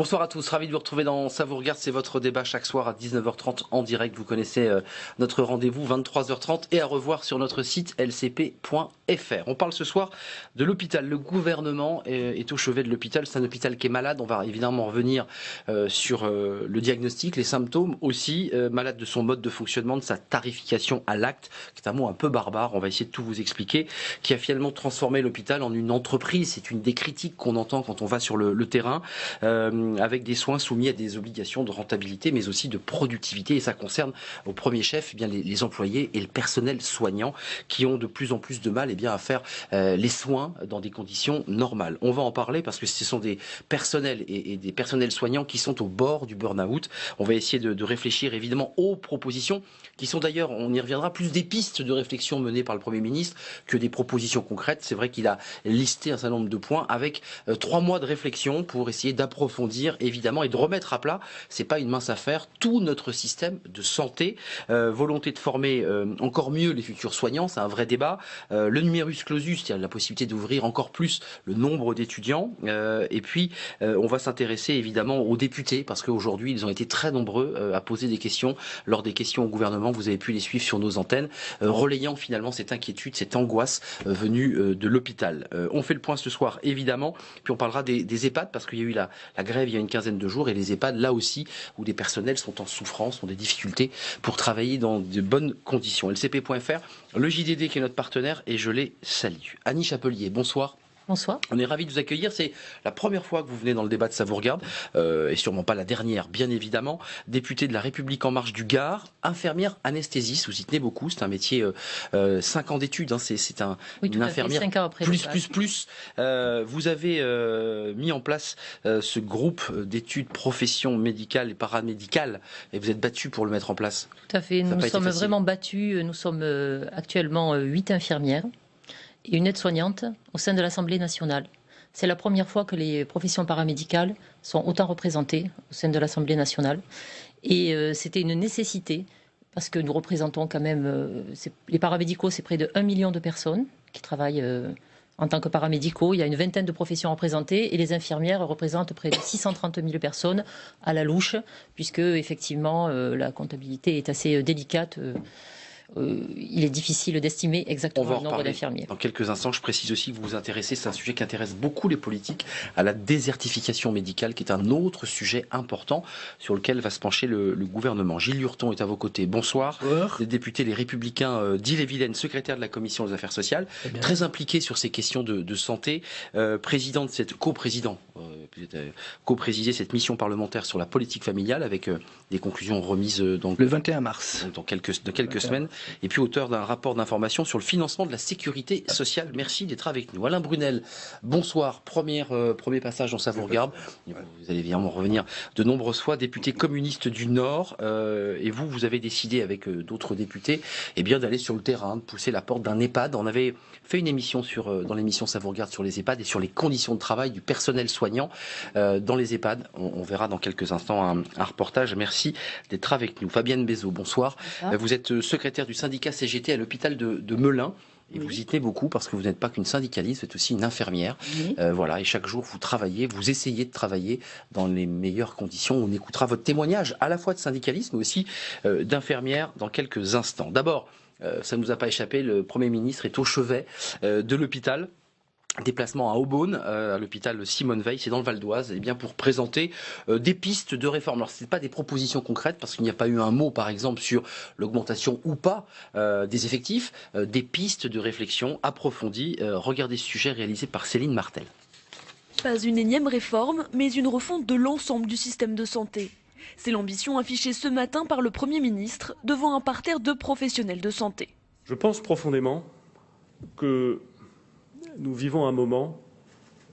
Bonsoir à tous, ravi de vous retrouver dans Ça vous regarde, c'est votre débat chaque soir à 19h30 en direct. Vous connaissez notre rendez-vous 23h30 et à revoir sur notre site lcp.fr. On parle ce soir de l'hôpital. Le gouvernement est au chevet de l'hôpital. C'est un hôpital qui est malade. On va évidemment revenir sur le diagnostic, les symptômes aussi. Malade de son mode de fonctionnement, de sa tarification à l'acte, qui est un mot un peu barbare. On va essayer de tout vous expliquer. Qui a finalement transformé l'hôpital en une entreprise. C'est une des critiques qu'on entend quand on va sur le terrain. Avec des soins soumis à des obligations de rentabilité, mais aussi de productivité. Et ça concerne au premier chef eh bien, les employés et le personnel soignant qui ont de plus en plus de mal eh bien, à faire les soins dans des conditions normales. On va en parler parce que ce sont des personnels et des personnels soignants qui sont au bord du burn-out. On va essayer de réfléchir évidemment aux propositions qui sont d'ailleurs, on y reviendra, plus des pistes de réflexion menées par le Premier ministre que des propositions concrètes. C'est vrai qu'il a listé un certain nombre de points avec 3 mois de réflexion pour essayer d'approfondir évidemment et de remettre à plat, c'est pas une mince affaire, tout notre système de santé. Volonté de former encore mieux les futurs soignants, c'est un vrai débat. Le numerus clausus, c'est-à-dire la possibilité d'ouvrir encore plus le nombre d'étudiants. Et puis, on va s'intéresser évidemment aux députés, parce qu'aujourd'hui, ils ont été très nombreux à poser des questions. Lors des questions au gouvernement, vous avez pu les suivre sur nos antennes, relayant finalement cette inquiétude, cette angoisse venue de l'hôpital. On fait le point ce soir, évidemment, puis on parlera des EHPAD, parce qu'il y a eu la grève il y a une quinzaine de jours, et les EHPAD, là aussi, où des personnels sont en souffrance, ont des difficultés pour travailler dans de bonnes conditions. LCP.fr, le JDD qui est notre partenaire, et je les salue. Annie Chapelier, bonsoir. Bonsoir. On est ravis de vous accueillir. C'est la première fois que vous venez dans le débat de Ça vous regarde, et sûrement pas la dernière, bien évidemment. Députée de La République En Marche du Gard, infirmière anesthésiste, vous y tenez beaucoup. C'est un métier, 5 ans d'études. Hein, c'est une infirmière 5 ans après plus. Vous avez mis en place ce groupe d'études professions médicales et paramédicales, et vous êtes battu pour le mettre en place. Tout à fait. Nous sommes vraiment battus. Nous sommes actuellement 8 infirmières et une aide-soignante au sein de l'Assemblée nationale. C'est la première fois que les professions paramédicales sont autant représentées au sein de l'Assemblée nationale. Et c'était une nécessité, parce que nous représentons quand même... les paramédicaux, c'est près de 1 million de personnes qui travaillent en tant que paramédicaux. Il y a une vingtaine de professions représentées, et les infirmières représentent près de 630 000 personnes à la louche, puisque effectivement la comptabilité est assez délicate. Il est difficile d'estimer exactement le nombre d'infirmiers. Dans quelques instants, je précise aussi que vous vous intéressez, c'est un sujet qui intéresse beaucoup les politiques, à la désertification médicale, qui est un autre sujet important sur lequel va se pencher le gouvernement. Gilles Lurton est à vos côtés. Bonsoir. Bonsoir. Les députés Les Républicains d'Ille-et-Vilaine, secrétaire de la Commission des Affaires sociales, très impliqué sur ces questions de santé, président de cette co-présidé cette mission parlementaire sur la politique familiale avec des conclusions remises le 21 mars. Dans quelques semaines. Et puis auteur d'un rapport d'information sur le financement de la sécurité sociale. Merci d'être avec nous. Alain Brunel, bonsoir. Premier passage dans Ça vous regarde. Vous allez évidemment revenir de nombreuses fois, député communiste du Nord. Et vous avez décidé avec d'autres députés d'aller sur le terrain, de pousser la porte d'un EHPAD. On avait fait une émission dans l'émission Ça vous regarde sur les EHPAD et sur les conditions de travail du personnel soignant dans les EHPAD. On verra dans quelques instants un reportage. Merci d'être avec nous. Fabienne Bézot, bonsoir. Vous êtes secrétaire du syndicat CGT à l'hôpital de Melun. Et vous y tenez beaucoup parce que vous n'êtes pas qu'une syndicaliste, vous êtes aussi une infirmière. Oui. Et chaque jour vous travaillez, vous essayez de travailler dans les meilleures conditions. On écoutera votre témoignage à la fois de syndicaliste mais aussi d'infirmière dans quelques instants. D'abord, ça ne nous a pas échappé, le Premier ministre est au chevet de l'hôpital. Déplacement à Aubonne, à l'hôpital Simone Veil, c'est dans le Val d'Oise, pour présenter des pistes de réforme. Alors, ce n'est pas des propositions concrètes, parce qu'il n'y a pas eu un mot, par exemple, sur l'augmentation ou pas des effectifs, des pistes de réflexion approfondies. Regardez ce sujet réalisé par Céline Martel. Pas une énième réforme, mais une refonte de l'ensemble du système de santé. C'est l'ambition affichée ce matin par le Premier ministre devant un parterre de professionnels de santé. Je pense profondément que nous vivons un moment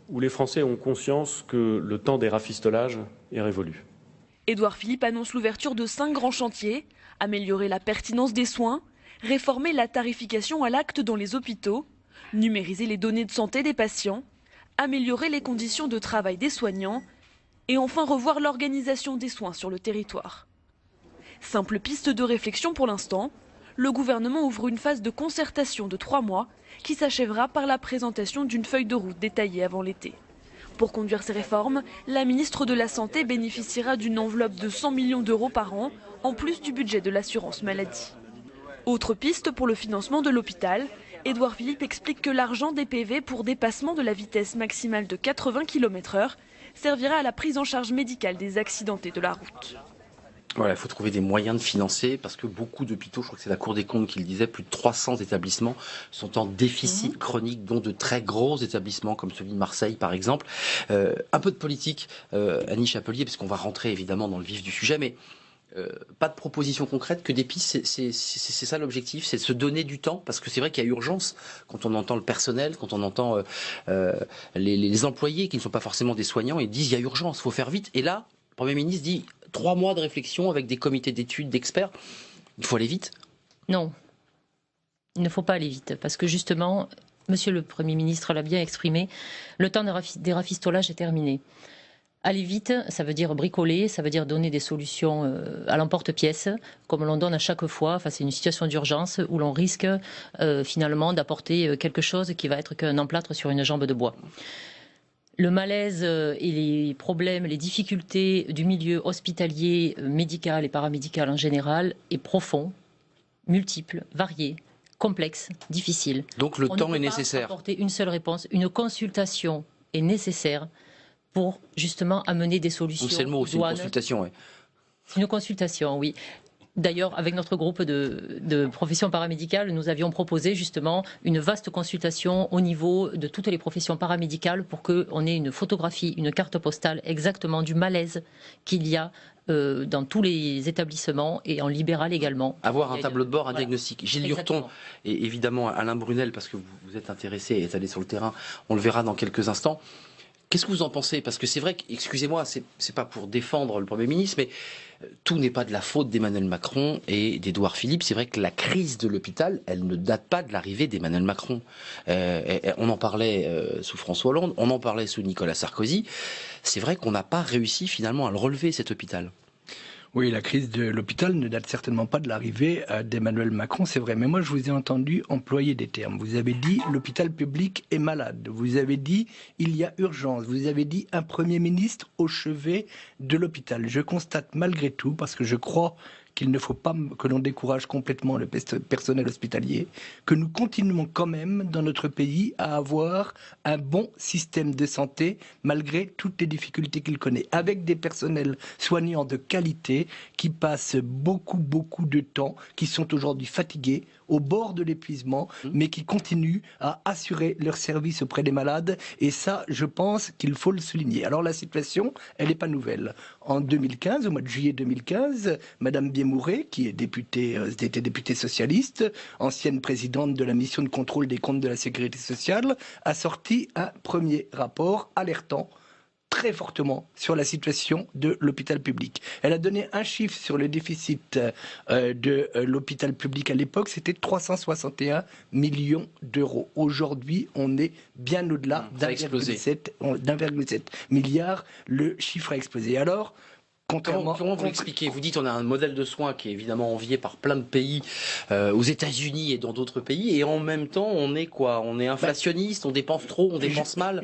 où les Français ont conscience que le temps des rafistolages est révolu. Édouard Philippe annonce l'ouverture de 5 grands chantiers, améliorer la pertinence des soins, réformer la tarification à l'acte dans les hôpitaux, numériser les données de santé des patients, améliorer les conditions de travail des soignants et enfin revoir l'organisation des soins sur le territoire. Simple piste de réflexion pour l'instant, le gouvernement ouvre une phase de concertation de 3 mois qui s'achèvera par la présentation d'une feuille de route détaillée avant l'été. Pour conduire ces réformes, la ministre de la Santé bénéficiera d'une enveloppe de 100 millions d'euros par an, en plus du budget de l'assurance maladie. Autre piste pour le financement de l'hôpital, Édouard Philippe explique que l'argent des PV pour dépassement de la vitesse maximale de 80 km/h servira à la prise en charge médicale des accidentés de la route. Voilà, il faut trouver des moyens de financer parce que beaucoup d'hôpitaux, je crois que c'est la Cour des comptes qui le disait, plus de 300 établissements sont en déficit chronique, dont de très gros établissements comme celui de Marseille par exemple. Un peu de politique, Annie Chapelier, parce qu'on va rentrer évidemment dans le vif du sujet, mais pas de propositions concrètes, que des pistes, c'est ça l'objectif, c'est de se donner du temps, parce que c'est vrai qu'il y a urgence quand on entend le personnel, quand on entend les employés qui ne sont pas forcément des soignants, ils disent il y a urgence, il faut faire vite. Et là, le Premier ministre dit 3 mois de réflexion avec des comités d'études, d'experts, il faut aller vite. Non, il ne faut pas aller vite, parce que justement, Monsieur le Premier ministre l'a bien exprimé, le temps des rafistolages est terminé. Aller vite, ça veut dire bricoler, ça veut dire donner des solutions à l'emporte-pièce, comme l'on donne à chaque fois face à une situation d'urgence où l'on risque finalement d'apporter quelque chose qui va être qu'un emplâtre sur une jambe de bois. Le malaise et les problèmes, les difficultés du milieu hospitalier, médical et paramédical en général est profond, multiple, varié, complexe, difficile. Donc le temps est nécessaire. On ne peut pas apporter une seule réponse. Une consultation est nécessaire pour justement amener des solutions. C'est le mot, c'est une consultation, oui. C'est une consultation, oui. D'ailleurs, avec notre groupe de professions paramédicales, nous avions proposé justement une vaste consultation au niveau de toutes les professions paramédicales pour qu'on ait une photographie, une carte postale exactement du malaise qu'il y a dans tous les établissements et en libéral également. Avoir un tableau de bord, un diagnostic. Gilles Exactement. Lurton et évidemment Alain Brunel, parce que vous êtes intéressé et êtes allé sur le terrain, on le verra dans quelques instants. Qu'est-ce que vous en pensez? Parce que c'est vrai que, excusez-moi, c'est pas pour défendre le Premier ministre, mais tout n'est pas de la faute d'Emmanuel Macron et d'Édouard Philippe. C'est vrai que la crise de l'hôpital, elle ne date pas de l'arrivée d'Emmanuel Macron. On en parlait sous François Hollande, on en parlait sous Nicolas Sarkozy. C'est vrai qu'on n'a pas réussi finalement à le relever, cet hôpital. Oui, la crise de l'hôpital ne date certainement pas de l'arrivée d'Emmanuel Macron, c'est vrai. Mais moi, je vous ai entendu employer des termes. Vous avez dit l'hôpital public est malade. Vous avez dit il y a urgence. Vous avez dit un Premier ministre au chevet de l'hôpital. Je constate malgré tout, parce que je crois qu'il ne faut pas que l'on décourage complètement le personnel hospitalier, que nous continuons quand même dans notre pays à avoir un bon système de santé malgré toutes les difficultés qu'il connaît, avec des personnels soignants de qualité qui passent beaucoup de temps, qui sont aujourd'hui fatigués, au bord de l'épuisement, mais qui continuent à assurer leur service auprès des malades. Et ça, je pense qu'il faut le souligner. Alors la situation, elle n'est pas nouvelle. En 2015, au mois de juillet 2015, Madame Biémouret, qui est était députée socialiste, ancienne présidente de la mission de contrôle des comptes de la sécurité sociale, a sorti un premier rapport alertant très fortement sur la situation de l'hôpital public. Elle a donné un chiffre sur le déficit de l'hôpital public à l'époque, c'était 361 millions d'euros. Aujourd'hui, on est bien au-delà d'1,7 milliard. Le chiffre a explosé. Alors, Comment vous l'expliquez? Vous dites on a un modèle de soins qui est évidemment envié par plein de pays, aux États-Unis et dans d'autres pays, et en même temps on est quoi? On est inflationniste, on dépense trop, on dépense mal?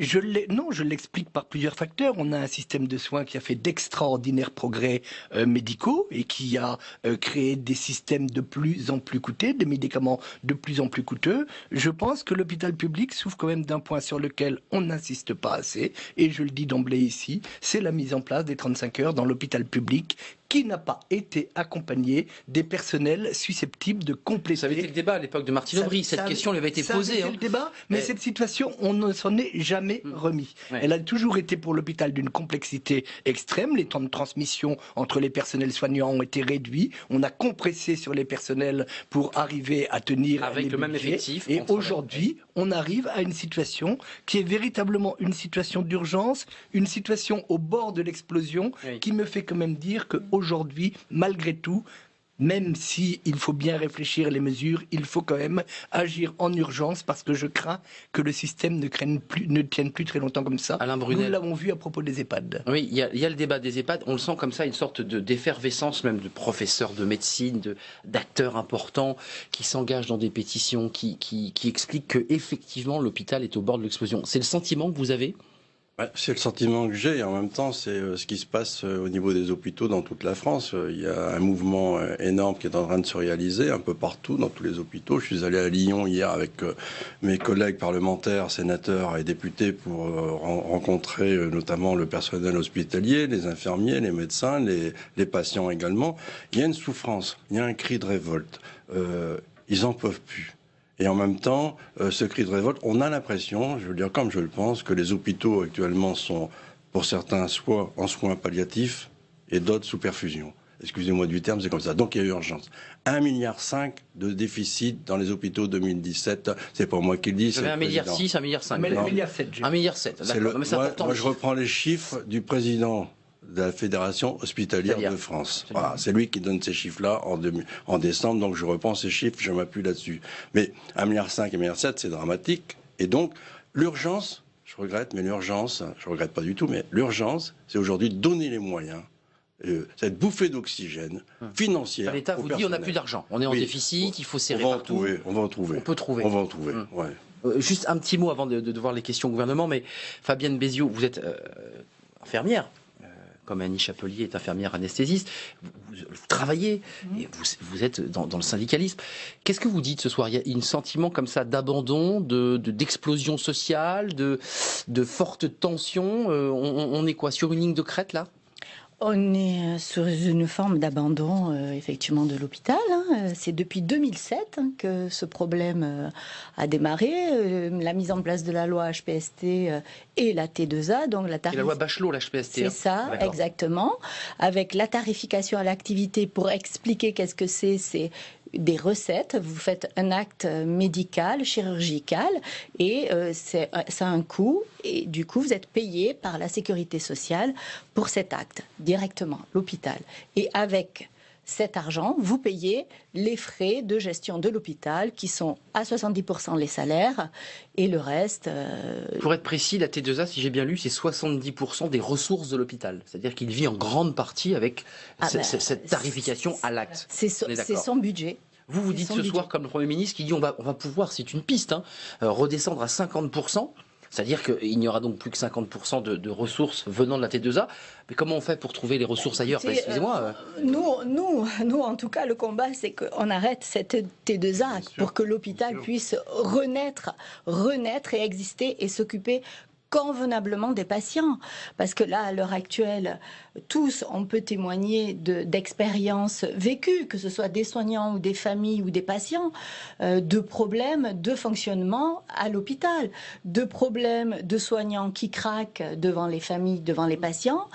Non, je l'explique par plusieurs facteurs. On a un système de soins qui a fait d'extraordinaires progrès médicaux et qui a créé des systèmes de plus en plus coûteux, des médicaments de plus en plus coûteux. Je pense que l'hôpital public souffre quand même d'un point sur lequel on n'insiste pas assez, et je le dis d'emblée ici, c'est la mise en place des 35 heures dans l'hôpital public qui n'a pas été accompagné des personnels susceptibles de compléter. Ça avait été le débat à l'époque de Martine Aubry. Cette question lui avait été posée. Ça avait été le débat, mais cette situation, on ne s'en est jamais remis. Ouais. Elle a toujours été pour l'hôpital d'une complexité extrême. Les temps de transmission entre les personnels soignants ont été réduits. On a compressé sur les personnels pour arriver à tenir avec le même effectif. Et aujourd'hui, on arrive à une situation qui est véritablement une situation d'urgence, une situation au bord de l'explosion, qui me fait quand même dire que aujourd'hui, malgré tout, même si il faut bien réfléchir les mesures, il faut quand même agir en urgence parce que je crains que le système ne tienne plus très longtemps comme ça. Alain Brunel. Nous l'avons vu à propos des EHPAD. Oui, il y a le débat des EHPAD. On le sent comme ça, une sorte d'effervescence même de professeurs de médecine, d'acteurs importants qui s'engagent dans des pétitions, qui expliquent que effectivement l'hôpital est au bord de l'explosion. C'est le sentiment que vous avez ? Ouais, c'est le sentiment que j'ai, et en même temps, c'est ce qui se passe au niveau des hôpitaux dans toute la France. Il y a un mouvement énorme qui est en train de se réaliser un peu partout, dans tous les hôpitaux. Je suis allé à Lyon hier avec mes collègues parlementaires, sénateurs et députés pour rencontrer notamment le personnel hospitalier, les infirmiers, les médecins, les patients également. Il y a une souffrance, il y a un cri de révolte. Ils en peuvent plus. Et en même temps, ce cri de révolte, on a l'impression, je veux dire comme je le pense, que les hôpitaux actuellement sont, pour certains, soit en soins palliatifs et d'autres sous perfusion. Excusez-moi du terme, c'est comme ça. Donc il y a urgence. 1,5 milliard de déficit dans les hôpitaux 2017. C'est pas moi qui le dis. Vous avez 1,6 milliard, 1,5 milliard. 1,7 milliard. 1,7 milliard, d'accord. Mais c'est important. Moi, je reprends les chiffres du président de la Fédération hospitalière de France. Voilà, c'est lui qui donne ces chiffres-là en décembre, donc je reprends ces chiffres, je m'appuie là-dessus. Mais 1,5 milliard, 1,7 milliard, c'est dramatique. Et donc, l'urgence, je regrette, mais l'urgence, je regrette pas du tout, mais l'urgence, c'est aujourd'hui de donner les moyens, cette bouffée d'oxygène financière. L'État vous dit on n'a plus d'argent, on est en déficit, il faut serrer partout. On va en trouver. On peut trouver. On va en trouver, ouais. Juste un petit mot avant de voir les questions au gouvernement, mais Fabienne Béziot, vous êtes infirmière. Comme Annie Chapelier est infirmière anesthésiste, vous travaillez, et vous êtes dans le syndicalisme. Qu'est-ce que vous dites ce soir? Il y a un sentiment comme ça d'abandon, d'explosion sociale, de forte tension. On est quoi, sur une ligne de crête là? On est sur une forme d'abandon, effectivement, de l'hôpital. C'est depuis 2007 que ce problème a démarré. La mise en place de la loi HPST et la T2A, donc la la loi Bachelot, la HPST. C'est ça, exactement. Avec la tarification à l'activité, pour expliquer qu'est-ce que c'est des recettes. Vous faites un acte médical, chirurgical, et ça a un coût. Et du coup, vous êtes payé par la sécurité sociale pour cet acte, directement, l'hôpital. Et avec cet argent, vous payez les frais de gestion de l'hôpital, qui sont à 70% les salaires, et le reste... Pour être précis, la T2A, si j'ai bien lu, c'est 70% des ressources de l'hôpital. C'est-à-dire qu'il vit en grande partie avec cette tarification à l'acte. C'est son budget. Vous dites ce soir, comme le Premier ministre, qui dit on va pouvoir, c'est une piste, redescendre à 50%. C'est-à-dire qu'il n'y aura donc plus que 50% de ressources venant de la T2A. Mais comment on fait pour trouver les ressources ailleurs? Excusez-moi. Nous, en tout cas, le combat, c'est qu'on arrête cette T2A pour que l'hôpital puisse renaître et exister et s'occuper convenablement des patients. Parce que là, à l'heure actuelle, tous, on peut témoigner d'expériences vécues, que ce soit des soignants ou des familles ou des patients, de problèmes de fonctionnement à l'hôpital, de problèmes de soignants qui craquent devant les familles, devant les patients.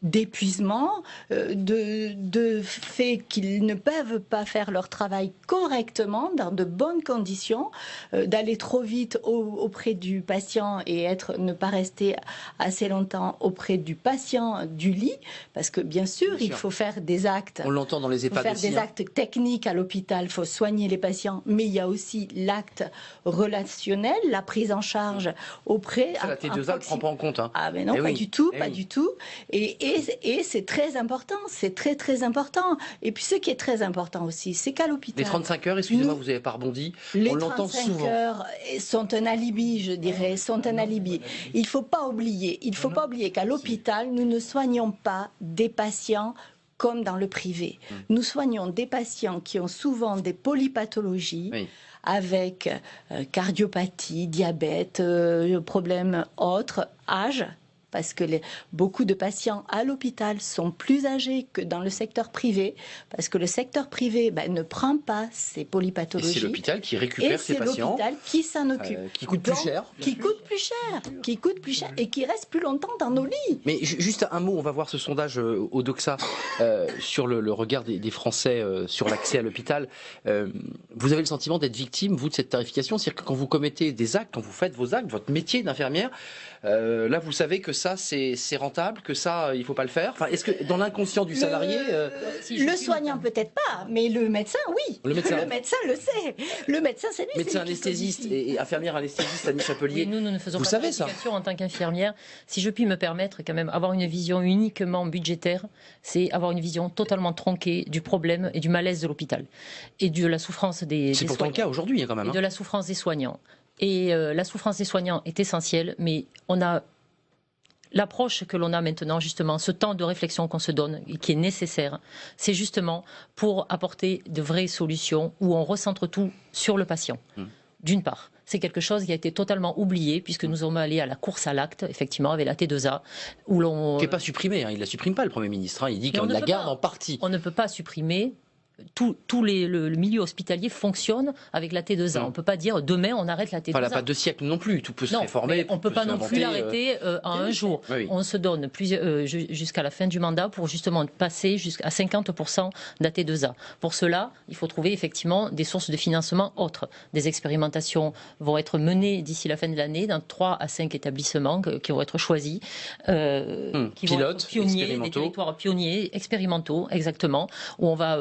D'épuisement, de fait qu'ils ne peuvent pas faire leur travail correctement, dans de bonnes conditions, d'aller trop vite auprès du patient et ne pas rester assez longtemps auprès du patient du lit, parce que bien sûr, il faut faire des actes. On l'entend dans les EHPAD aussi. Il faut faire des actes techniques à l'hôpital, il faut soigner les patients, mais il y a aussi l'acte relationnel, la prise en charge auprès... Ça, la T2A ne prend pas en compte. Ah mais non, du tout, pas du tout. Et c'est très important, c'est très très important. Et puis ce qui est très important aussi, c'est qu'à l'hôpital... Les 35 heures, excusez-moi, vous n'avez pas rebondi, on l'entend souvent. Les 35 heures sont un alibi, je dirais, sont un alibi. Il ne faut pas oublier qu'à l'hôpital, nous ne soignons pas des patients comme dans le privé. Nous soignons des patients qui ont souvent des polypathologies, avec cardiopathie, diabète, problèmes autres, âge. Parce que beaucoup de patients à l'hôpital sont plus âgés que dans le secteur privé, parce que le secteur privé ne prend pas ces polypathologies. Et c'est l'hôpital qui récupère ces patients. Et c'est l'hôpital qui s'en occupe. Qui coûte plus cher. Qui coûte plus cher et qui reste plus longtemps dans nos lits. Mais juste un mot, on va voir ce sondage au Doxa sur le regard des Français sur l'accès à l'hôpital. Vous avez le sentiment d'être victime, vous, de cette tarification? C'est-à-dire que quand vous commettez des actes, quand vous faites vos actes, votre métier d'infirmière, là vous savez que ça c'est rentable, que ça il faut pas le faire. Enfin, est-ce que dans l'inconscient du salarié, le soignant peut-être pas, mais le médecin oui. Le médecin le sait. Le médecin c'est lui. Médecin anesthésiste et infirmière anesthésiste Annie Chapelier. Nous ne faisons pas de tarification en tant qu'infirmière. Si je puis me permettre quand même, avoir une vision uniquement budgétaire, c'est avoir une vision totalement tronquée du problème et du malaise de l'hôpital et de la souffrance des soignants. C'est pourtant le cas aujourd'hui quand même. Et de la souffrance des soignants. Et la souffrance des soignants est essentielle, mais on a l'approche que l'on a maintenant, justement, ce temps de réflexion qu'on se donne et qui est nécessaire, c'est justement pour apporter de vraies solutions où on recentre tout sur le patient. D'une part, c'est quelque chose qui a été totalement oublié puisque nous sommes allés à la course à l'acte, effectivement, avec la T2A, où l'on... Qui n'est pas supprimé, hein. Il ne la supprime pas, le Premier ministre. Hein. Il dit qu'on la garde en partie. On ne peut pas supprimer. Le milieu hospitalier fonctionne avec la T2A. On ne peut pas dire demain on arrête la T2A. Enfin, pas de siècle non plus, tout peut se réformer. On ne peut pas non plus l'arrêter en un jour. Oui. On se donne jusqu'à la fin du mandat pour justement passer jusqu'à 50% de la T2A. Pour cela, il faut trouver effectivement des sources de financement autres. Des expérimentations vont être menées d'ici la fin de l'année dans 3 à 5 établissements qui vont être choisis. Qui vont être pionniers, des territoires pionniers, expérimentaux, exactement, où on va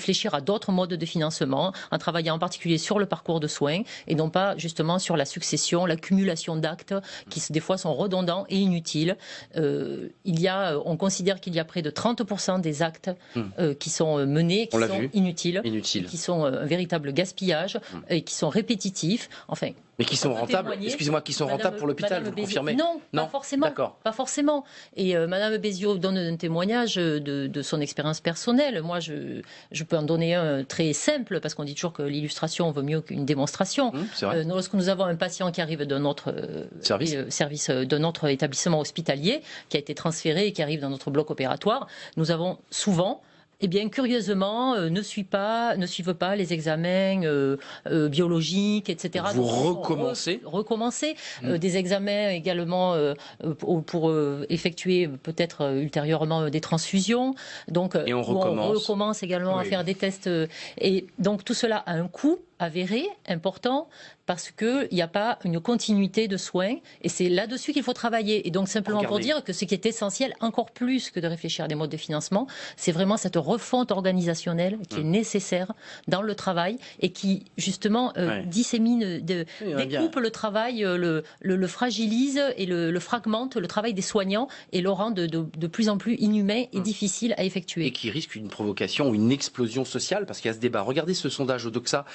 réfléchir à d'autres modes de financement, en travaillant en particulier sur le parcours de soins et non pas justement sur la succession, l'accumulation d'actes qui des fois sont redondants et inutiles. On considère qu'il y a près de 30% des actes qui sont menés, qui sont inutiles, qui sont un véritable gaspillage et qui sont répétitifs. Enfin, mais qui sont rentables, excusez-moi, qui sont rentables pour l'hôpital, vous confirmez? Non, pas forcément. Pas forcément. Et Madame Béziot donne un témoignage de son expérience personnelle. Moi, je peux en donner un très simple, parce qu'on dit toujours que l'illustration vaut mieux qu'une démonstration. Lorsque nous avons un patient qui arrive d'un autre service d'un autre établissement hospitalier, qui a été transféré et qui arrive dans notre bloc opératoire, nous avons souvent... Eh bien, curieusement, ne suivent pas les examens biologiques, etc. Vous recommencez des examens également pour effectuer peut-être ultérieurement des transfusions. Donc, et on recommence également à faire des tests. Et donc, tout cela a un coût avéré, important, parce qu'il n'y a pas une continuité de soins, et c'est là-dessus qu'il faut travailler. Et donc simplement pour dire que ce qui est essentiel, encore plus que de réfléchir à des modes de financement, c'est vraiment cette refonte organisationnelle qui est nécessaire dans le travail et qui justement dissémine, découpe le travail, le fragilise et le fragmente, le travail des soignants, et le rend de plus en plus inhumain et difficile à effectuer. Et qui risque une provocation ou une explosion sociale, parce qu'il y a ce débat. Regardez ce sondage au Doxa,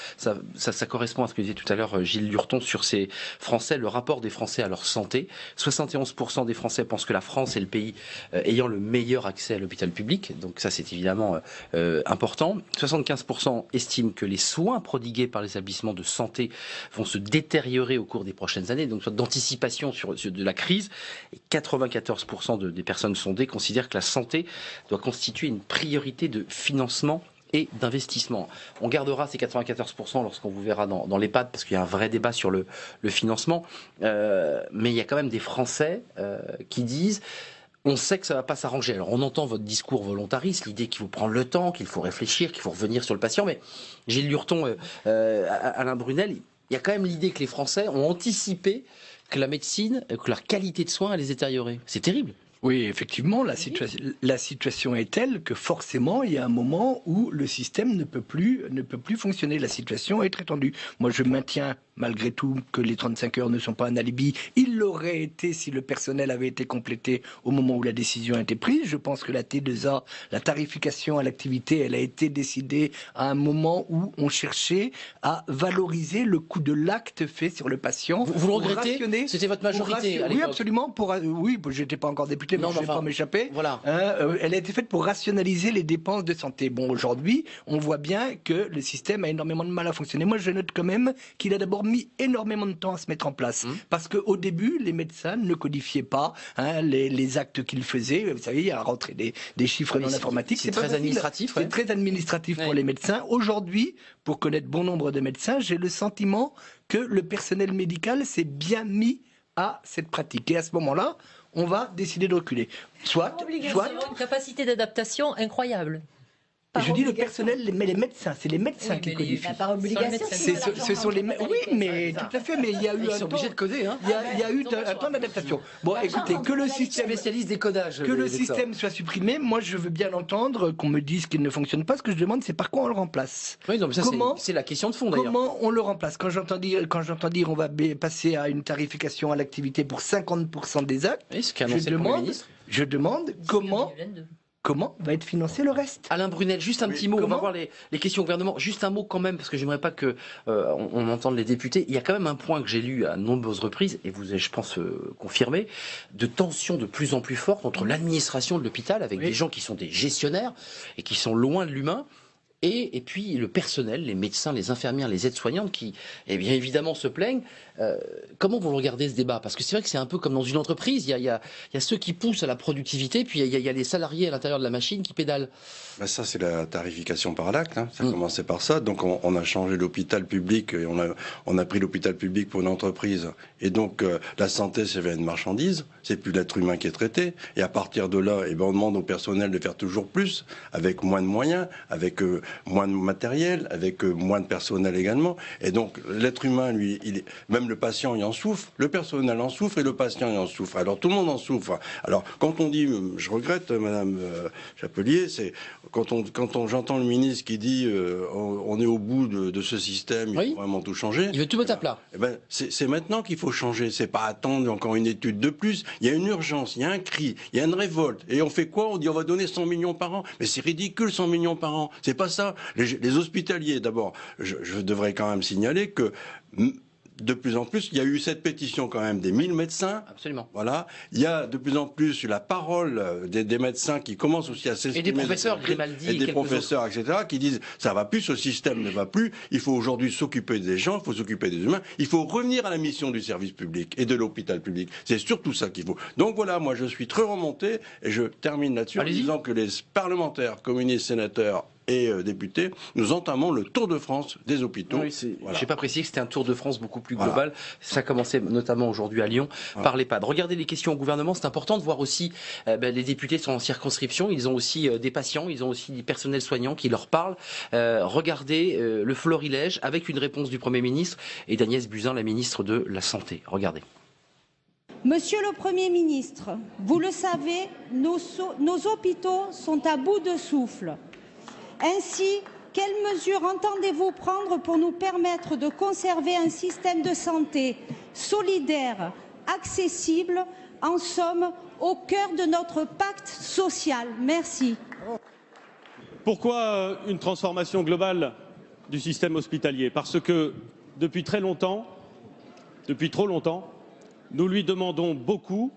ça correspond à ce que disait tout à l'heure Gilles Lurton sur ces Français, le rapport des Français à leur santé. 71% des Français pensent que la France est le pays ayant le meilleur accès à l'hôpital public, donc ça c'est évidemment important. 75% estiment que les soins prodigués par les établissements de santé vont se détériorer au cours des prochaines années, donc d'anticipation de la crise. Et 94% des personnes sondées considèrent que la santé doit constituer une priorité de financement et d'investissement. On gardera ces 94% lorsqu'on vous verra dans l'EHPAD, parce qu'il y a un vrai débat sur le financement. Mais il y a quand même des Français qui disent on sait que ça ne va pas s'arranger. Alors on entend votre discours volontariste, l'idée qu'il faut prendre le temps, qu'il faut réfléchir, qu'il faut revenir sur le patient. Mais Gilles Lurton, Alain Brunel, il y a quand même l'idée que les Français ont anticipé que la médecine, que leur qualité de soins allait se détériorer. C'est terrible. Oui, effectivement, la situation est telle que forcément, il y a un moment où le système ne peut plus fonctionner. La situation est très tendue. Moi, je maintiens malgré tout que les 35 heures ne sont pas un alibi. Il l'aurait été si le personnel avait été complété au moment où la décision a été prise. Je pense que la T2A, la tarification à l'activité, elle a été décidée à un moment où on cherchait à valoriser le coût de l'acte fait sur le patient. Vous le regrettez? C'était votre majorité à l'époque. Oui, absolument. Oui, j'étais pas encore député, mais je ne vais pas m'échapper. Voilà. Elle a été faite pour rationaliser les dépenses de santé. Bon, aujourd'hui, on voit bien que le système a énormément de mal à fonctionner. Moi, je note quand même qu'il a d'abord mis énormément de temps à se mettre en place. Parce qu'au début, les médecins ne codifiaient pas les actes qu'ils faisaient. Vous savez, il y a rentré des chiffres dans l'informatique. C'est très administratif. C'est très administratif pour les médecins. Aujourd'hui, pour connaître bon nombre de médecins, j'ai le sentiment que le personnel médical s'est bien mis à cette pratique. Et à ce moment-là, on va décider de reculer. Soit une capacité d'adaptation incroyable. Je dis le personnel, mais les médecins, c'est les médecins qui codifient. Par obligation. Ce sont les oui, mais tout à fait, mais il y a eu un temps. Ils sont obligés de coder, hein. Il y a eu un temps d'adaptation. Bon, écoutez, que le système spécialiste des codages, que le système soit supprimé, moi je veux bien entendre qu'on me dise qu'il ne fonctionne pas. Ce que je demande, c'est par quoi on le remplace. Oui, non, mais ça c'est la question de fond d'ailleurs. Comment on le remplace? Quand j'entends dire on va passer à une tarification à l'activité pour 50% des actes, ce qu'a annoncé le Premier ministre. Je demande comment comment va être financé le reste? Alain Brunel, juste un petit mot, on va voir les questions au gouvernement. Juste un mot quand même, parce que j'aimerais pas que on entende les députés. Il y a quand même un point que j'ai lu à de nombreuses reprises, et vous avez, je pense, confirmé, de tensions de plus en plus fortes entre l'administration de l'hôpital, avec des gens qui sont des gestionnaires et qui sont loin de l'humain, et puis le personnel, les médecins, les infirmières, les aides-soignantes qui, eh bien évidemment, se plaignent. Comment vous regardez ce débat? Parce que c'est vrai que c'est un peu comme dans une entreprise, il y a ceux qui poussent à la productivité, puis il y a les salariés à l'intérieur de la machine qui pédalent. Ben ça, c'est la tarification par l'acte, hein. Ça commençait par ça. Donc on a changé l'hôpital public, et on a pris l'hôpital public pour une entreprise. Et donc la santé, c'est une marchandise, c'est plus l'être humain qui est traité. Et à partir de là, on demande au personnel de faire toujours plus, avec moins de moyens, avec moins de matériel, avec moins de personnel également. Et donc l'être humain, lui, même le patient il en souffre, le personnel en souffre et le patient il en souffre. Alors tout le monde en souffre. Alors quand on dit, je regrette Madame Chapelier, c'est quand j'entends le ministre qui dit on est au bout de ce système, il faut vraiment tout changer. Il veut tout mettre à plat. C'est maintenant qu'il faut changer, c'est pas attendre encore une étude de plus. Il y a une urgence, il y a un cri, il y a une révolte. Et on fait quoi? On dit on va donner 100 millions par an. Mais c'est ridicule 100 millions par an. C'est pas ça. Les hospitaliers, d'abord, je devrais quand même signaler que de plus en plus, il y a eu cette pétition quand même des 1000 médecins. Absolument. Voilà. Il y a de plus en plus la parole des médecins qui commencent aussi à s'exprimer. Et des professeurs, Grimaldi. Et des professeurs, etc., qui disent ça va plus, ce système ne va plus. Il faut aujourd'hui s'occuper des gens, il faut s'occuper des humains. Il faut revenir à la mission du service public et de l'hôpital public. C'est surtout ça qu'il faut. Donc voilà, moi je suis très remonté et je termine là-dessus en disant que les parlementaires, communistes, sénateurs et députés, nous entamons le Tour de France des hôpitaux. Oui, je n'ai pas précisé que c'était un Tour de France beaucoup plus global. Ça a commencé notamment aujourd'hui à Lyon par l'EHPAD. Regardez les questions au gouvernement, c'est important de voir aussi, les députés sont en circonscription, ils ont aussi des patients, ils ont aussi des personnels soignants qui leur parlent. Regardez le florilège avec une réponse du Premier ministre et d'Agnès Buzyn, la ministre de la Santé. Regardez. Monsieur le Premier ministre, vous le savez, nos hôpitaux sont à bout de souffle. Ainsi, quelles mesures entendez-vous prendre pour nous permettre de conserver un système de santé solidaire, accessible, en somme, au cœur de notre pacte social? Merci. Pourquoi une transformation globale du système hospitalier? Parce que depuis très longtemps, depuis trop longtemps, nous lui demandons beaucoup.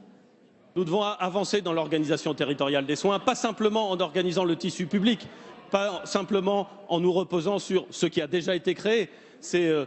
Nous devons avancer dans l'organisation territoriale des soins, pas simplement en organisant le tissu public, pas simplement en nous reposant sur ce qui a déjà été créé, ces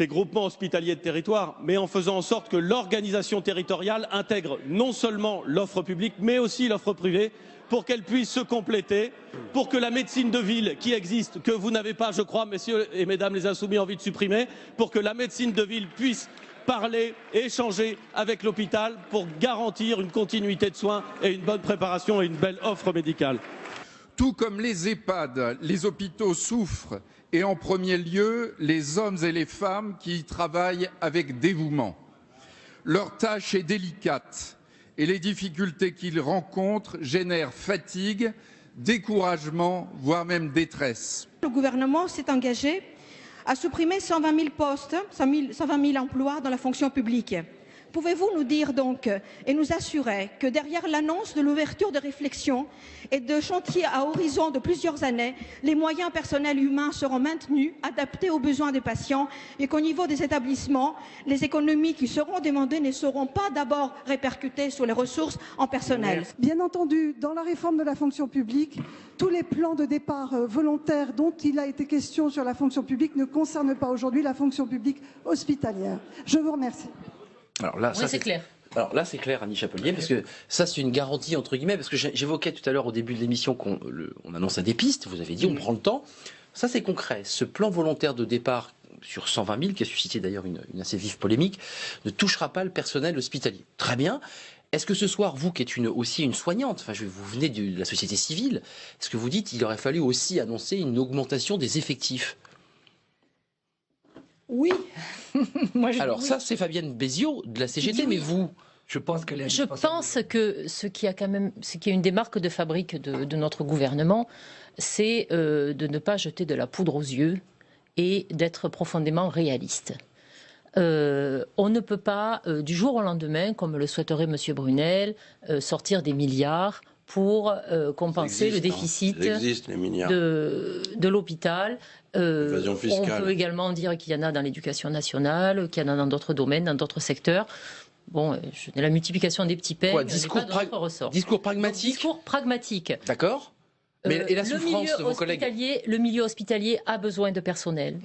groupements hospitaliers de territoire, mais en faisant en sorte que l'organisation territoriale intègre non seulement l'offre publique, mais aussi l'offre privée, pour qu'elle puisse se compléter, pour que la médecine de ville qui existe, que vous n'avez pas, je crois, messieurs et mesdames les insoumis, envie de supprimer, pour que la médecine de ville puisse parler et échanger avec l'hôpital pour garantir une continuité de soins et une bonne préparation et une belle offre médicale. Tout comme les EHPAD, les hôpitaux souffrent, et en premier lieu, les hommes et les femmes qui y travaillent avec dévouement. Leur tâche est délicate, et les difficultés qu'ils rencontrent génèrent fatigue, découragement, voire même détresse. Le gouvernement s'est engagé à supprimer 120 000 postes, 120 000 emplois dans la fonction publique. Pouvez-vous nous dire donc et nous assurer que derrière l'annonce de l'ouverture de réflexions et de chantiers à horizon de plusieurs années, les moyens personnels humains seront maintenus, adaptés aux besoins des patients et qu'au niveau des établissements, les économies qui seront demandées ne seront pas d'abord répercutées sur les ressources en personnel? Bien entendu, dans la réforme de la fonction publique, tous les plans de départ volontaires dont il a été question sur la fonction publique ne concernent pas aujourd'hui la fonction publique hospitalière. Je vous remercie. Alors là, oui, c'est clair. Alors là, c'est clair, Annie Chapelier, parce que ça, c'est une garantie, entre guillemets, parce que j'évoquais tout à l'heure au début de l'émission qu'on annonçait des pistes, vous avez dit, on prend le temps. Ça, c'est concret. Ce plan volontaire de départ sur 120 000, qui a suscité d'ailleurs une assez vive polémique, ne touchera pas le personnel hospitalier. Très bien. Est-ce que ce soir, vous qui êtes aussi une soignante, enfin, vous venez de la société civile, est-ce que vous dites qu'il aurait fallu aussi annoncer une augmentation des effectifs? Oui. Moi, alors ça, c'est Fabienne Béziot de la CGT, mais vous? Je pense que ce qui est une des marques de fabrique de notre gouvernement, c'est de ne pas jeter de la poudre aux yeux et d'être profondément réaliste. On ne peut pas, du jour au lendemain, comme le souhaiterait M. Brunel, sortir des milliards pour compenser le déficit de l'hôpital. On peut également dire qu'il y en a dans l'éducation nationale, qu'il y en a dans d'autres domaines, dans d'autres secteurs. Bon, la multiplication des petits pains, discours pragmatique. Discours pragmatique. D'accord. Mais et la souffrance de vos collègues? Le milieu hospitalier a besoin de personnel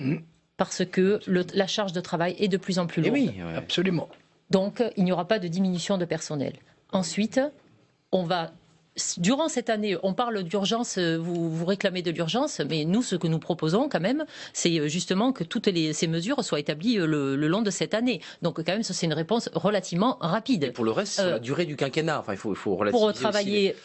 parce que la charge de travail est de plus en plus lourde. Oui, absolument. Donc, il n'y aura pas de diminution de personnel. Ensuite, durant cette année, on parle d'urgence, vous réclamez de l'urgence, mais nous, ce que nous proposons quand même, c'est justement que toutes ces mesures soient établies le long de cette année. Donc quand même, ça c'est une réponse relativement rapide. Et pour le reste, sur la durée du quinquennat, enfin, il faut relativiser pour travailler.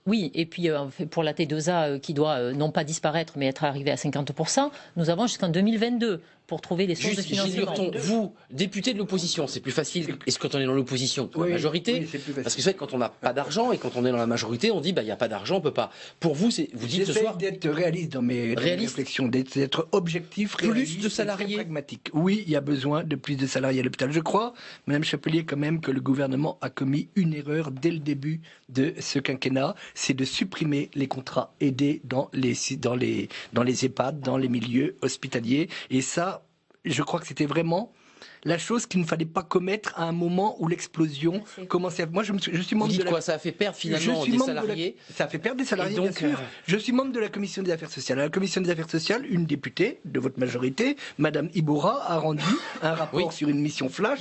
Oui, et puis pour la T2A qui doit non pas disparaître, mais être arrivée à 50%, nous avons jusqu'en 2022 pour trouver des sources de financement. Gilles Lurton, vous, député de l'opposition, c'est plus facile. Est-ce quand on est dans l'opposition, la majorité, parce que c'est vrai que quand on n'a pas d'argent et quand on est dans la majorité, on dit il n'y a pas d'argent, on peut pas. Pour vous, vous dites ce soir d'être réaliste dans mes réflexions, d'être objectif, plus de salariés, pragmatique. Oui, il y a besoin de plus de salariés à l'hôpital. Je crois, Madame Chapelier, quand même que le gouvernement a commis une erreur dès le début de ce quinquennat, c'est de supprimer les contrats aidés dans les EHPAD, dans les milieux hospitaliers, et ça. Je crois que c'était vraiment la chose qu'il ne fallait pas commettre à un moment où l'explosion commençait. Moi, je suis membre de quoi ça a fait perdre finalement des salariés. Ça a fait perdre des salariés, donc, bien sûr. Je suis membre de la commission des affaires sociales. À la commission des affaires sociales, une députée de votre majorité, Madame Iboura, a rendu un rapport sur une mission flash,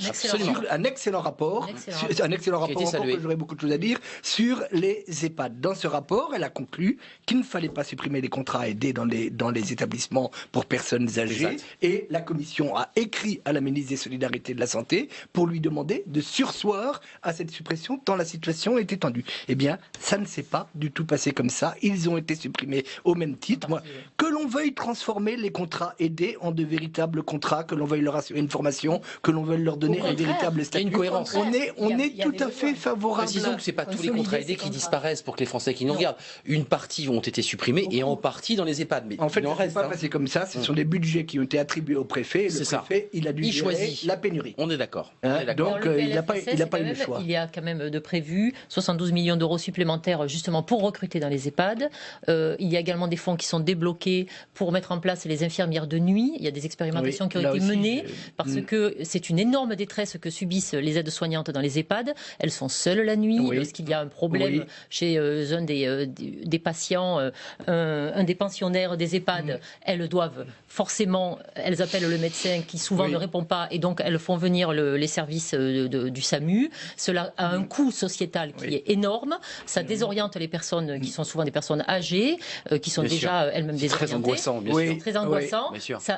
un excellent rapport, encore que j'aurais beaucoup de choses à dire, sur les EHPAD. Dans ce rapport, elle a conclu qu'il ne fallait pas supprimer les contrats aidés dans les établissements pour personnes âgées. Et la commission a écrit à la ministre des Solidarité de la Santé pour lui demander de surseoir à cette suppression tant la situation était tendue. Eh bien, ça ne s'est pas du tout passé comme ça. Ils ont été supprimés au même titre. Que l'on veuille transformer les contrats aidés en de véritables contrats, que l'on veuille leur assurer une formation, que l'on veuille leur donner un véritable statut. Il y a une cohérence. On est tout à fait favorable. Précisons que ce n'est pas tous les contrats aidés qui disparaissent pour que les Français qui nous regardent. Une partie ont été supprimés et en partie dans les EHPAD. Mais en fait, ça n'est pas passé comme ça. Ce sont des budgets qui ont été attribués au préfet. Et le préfet, il a dû gérer la pénurie. On est d'accord. Donc il n'a pas eu le choix. Il y a quand même de prévu 72 millions d'euros supplémentaires justement pour recruter dans les EHPAD. Il y a également des fonds qui sont débloqués pour mettre en place les infirmières de nuit. Il y a des expérimentations qui ont été menées parce que c'est une énorme détresse que subissent les aides-soignantes dans les EHPAD. Elles sont seules la nuit lorsqu'il y a un problème chez un des patients, un des pensionnaires des EHPAD. Elles doivent forcément, elles appellent le médecin qui souvent ne répond pas et donc elles font venir les services du SAMU. Cela a un coût sociétal qui est énorme. Ça désoriente les personnes qui sont souvent des personnes âgées, qui sont déjà elles-mêmes désorientées. Très angoissant, bien sûr. Très angoissant.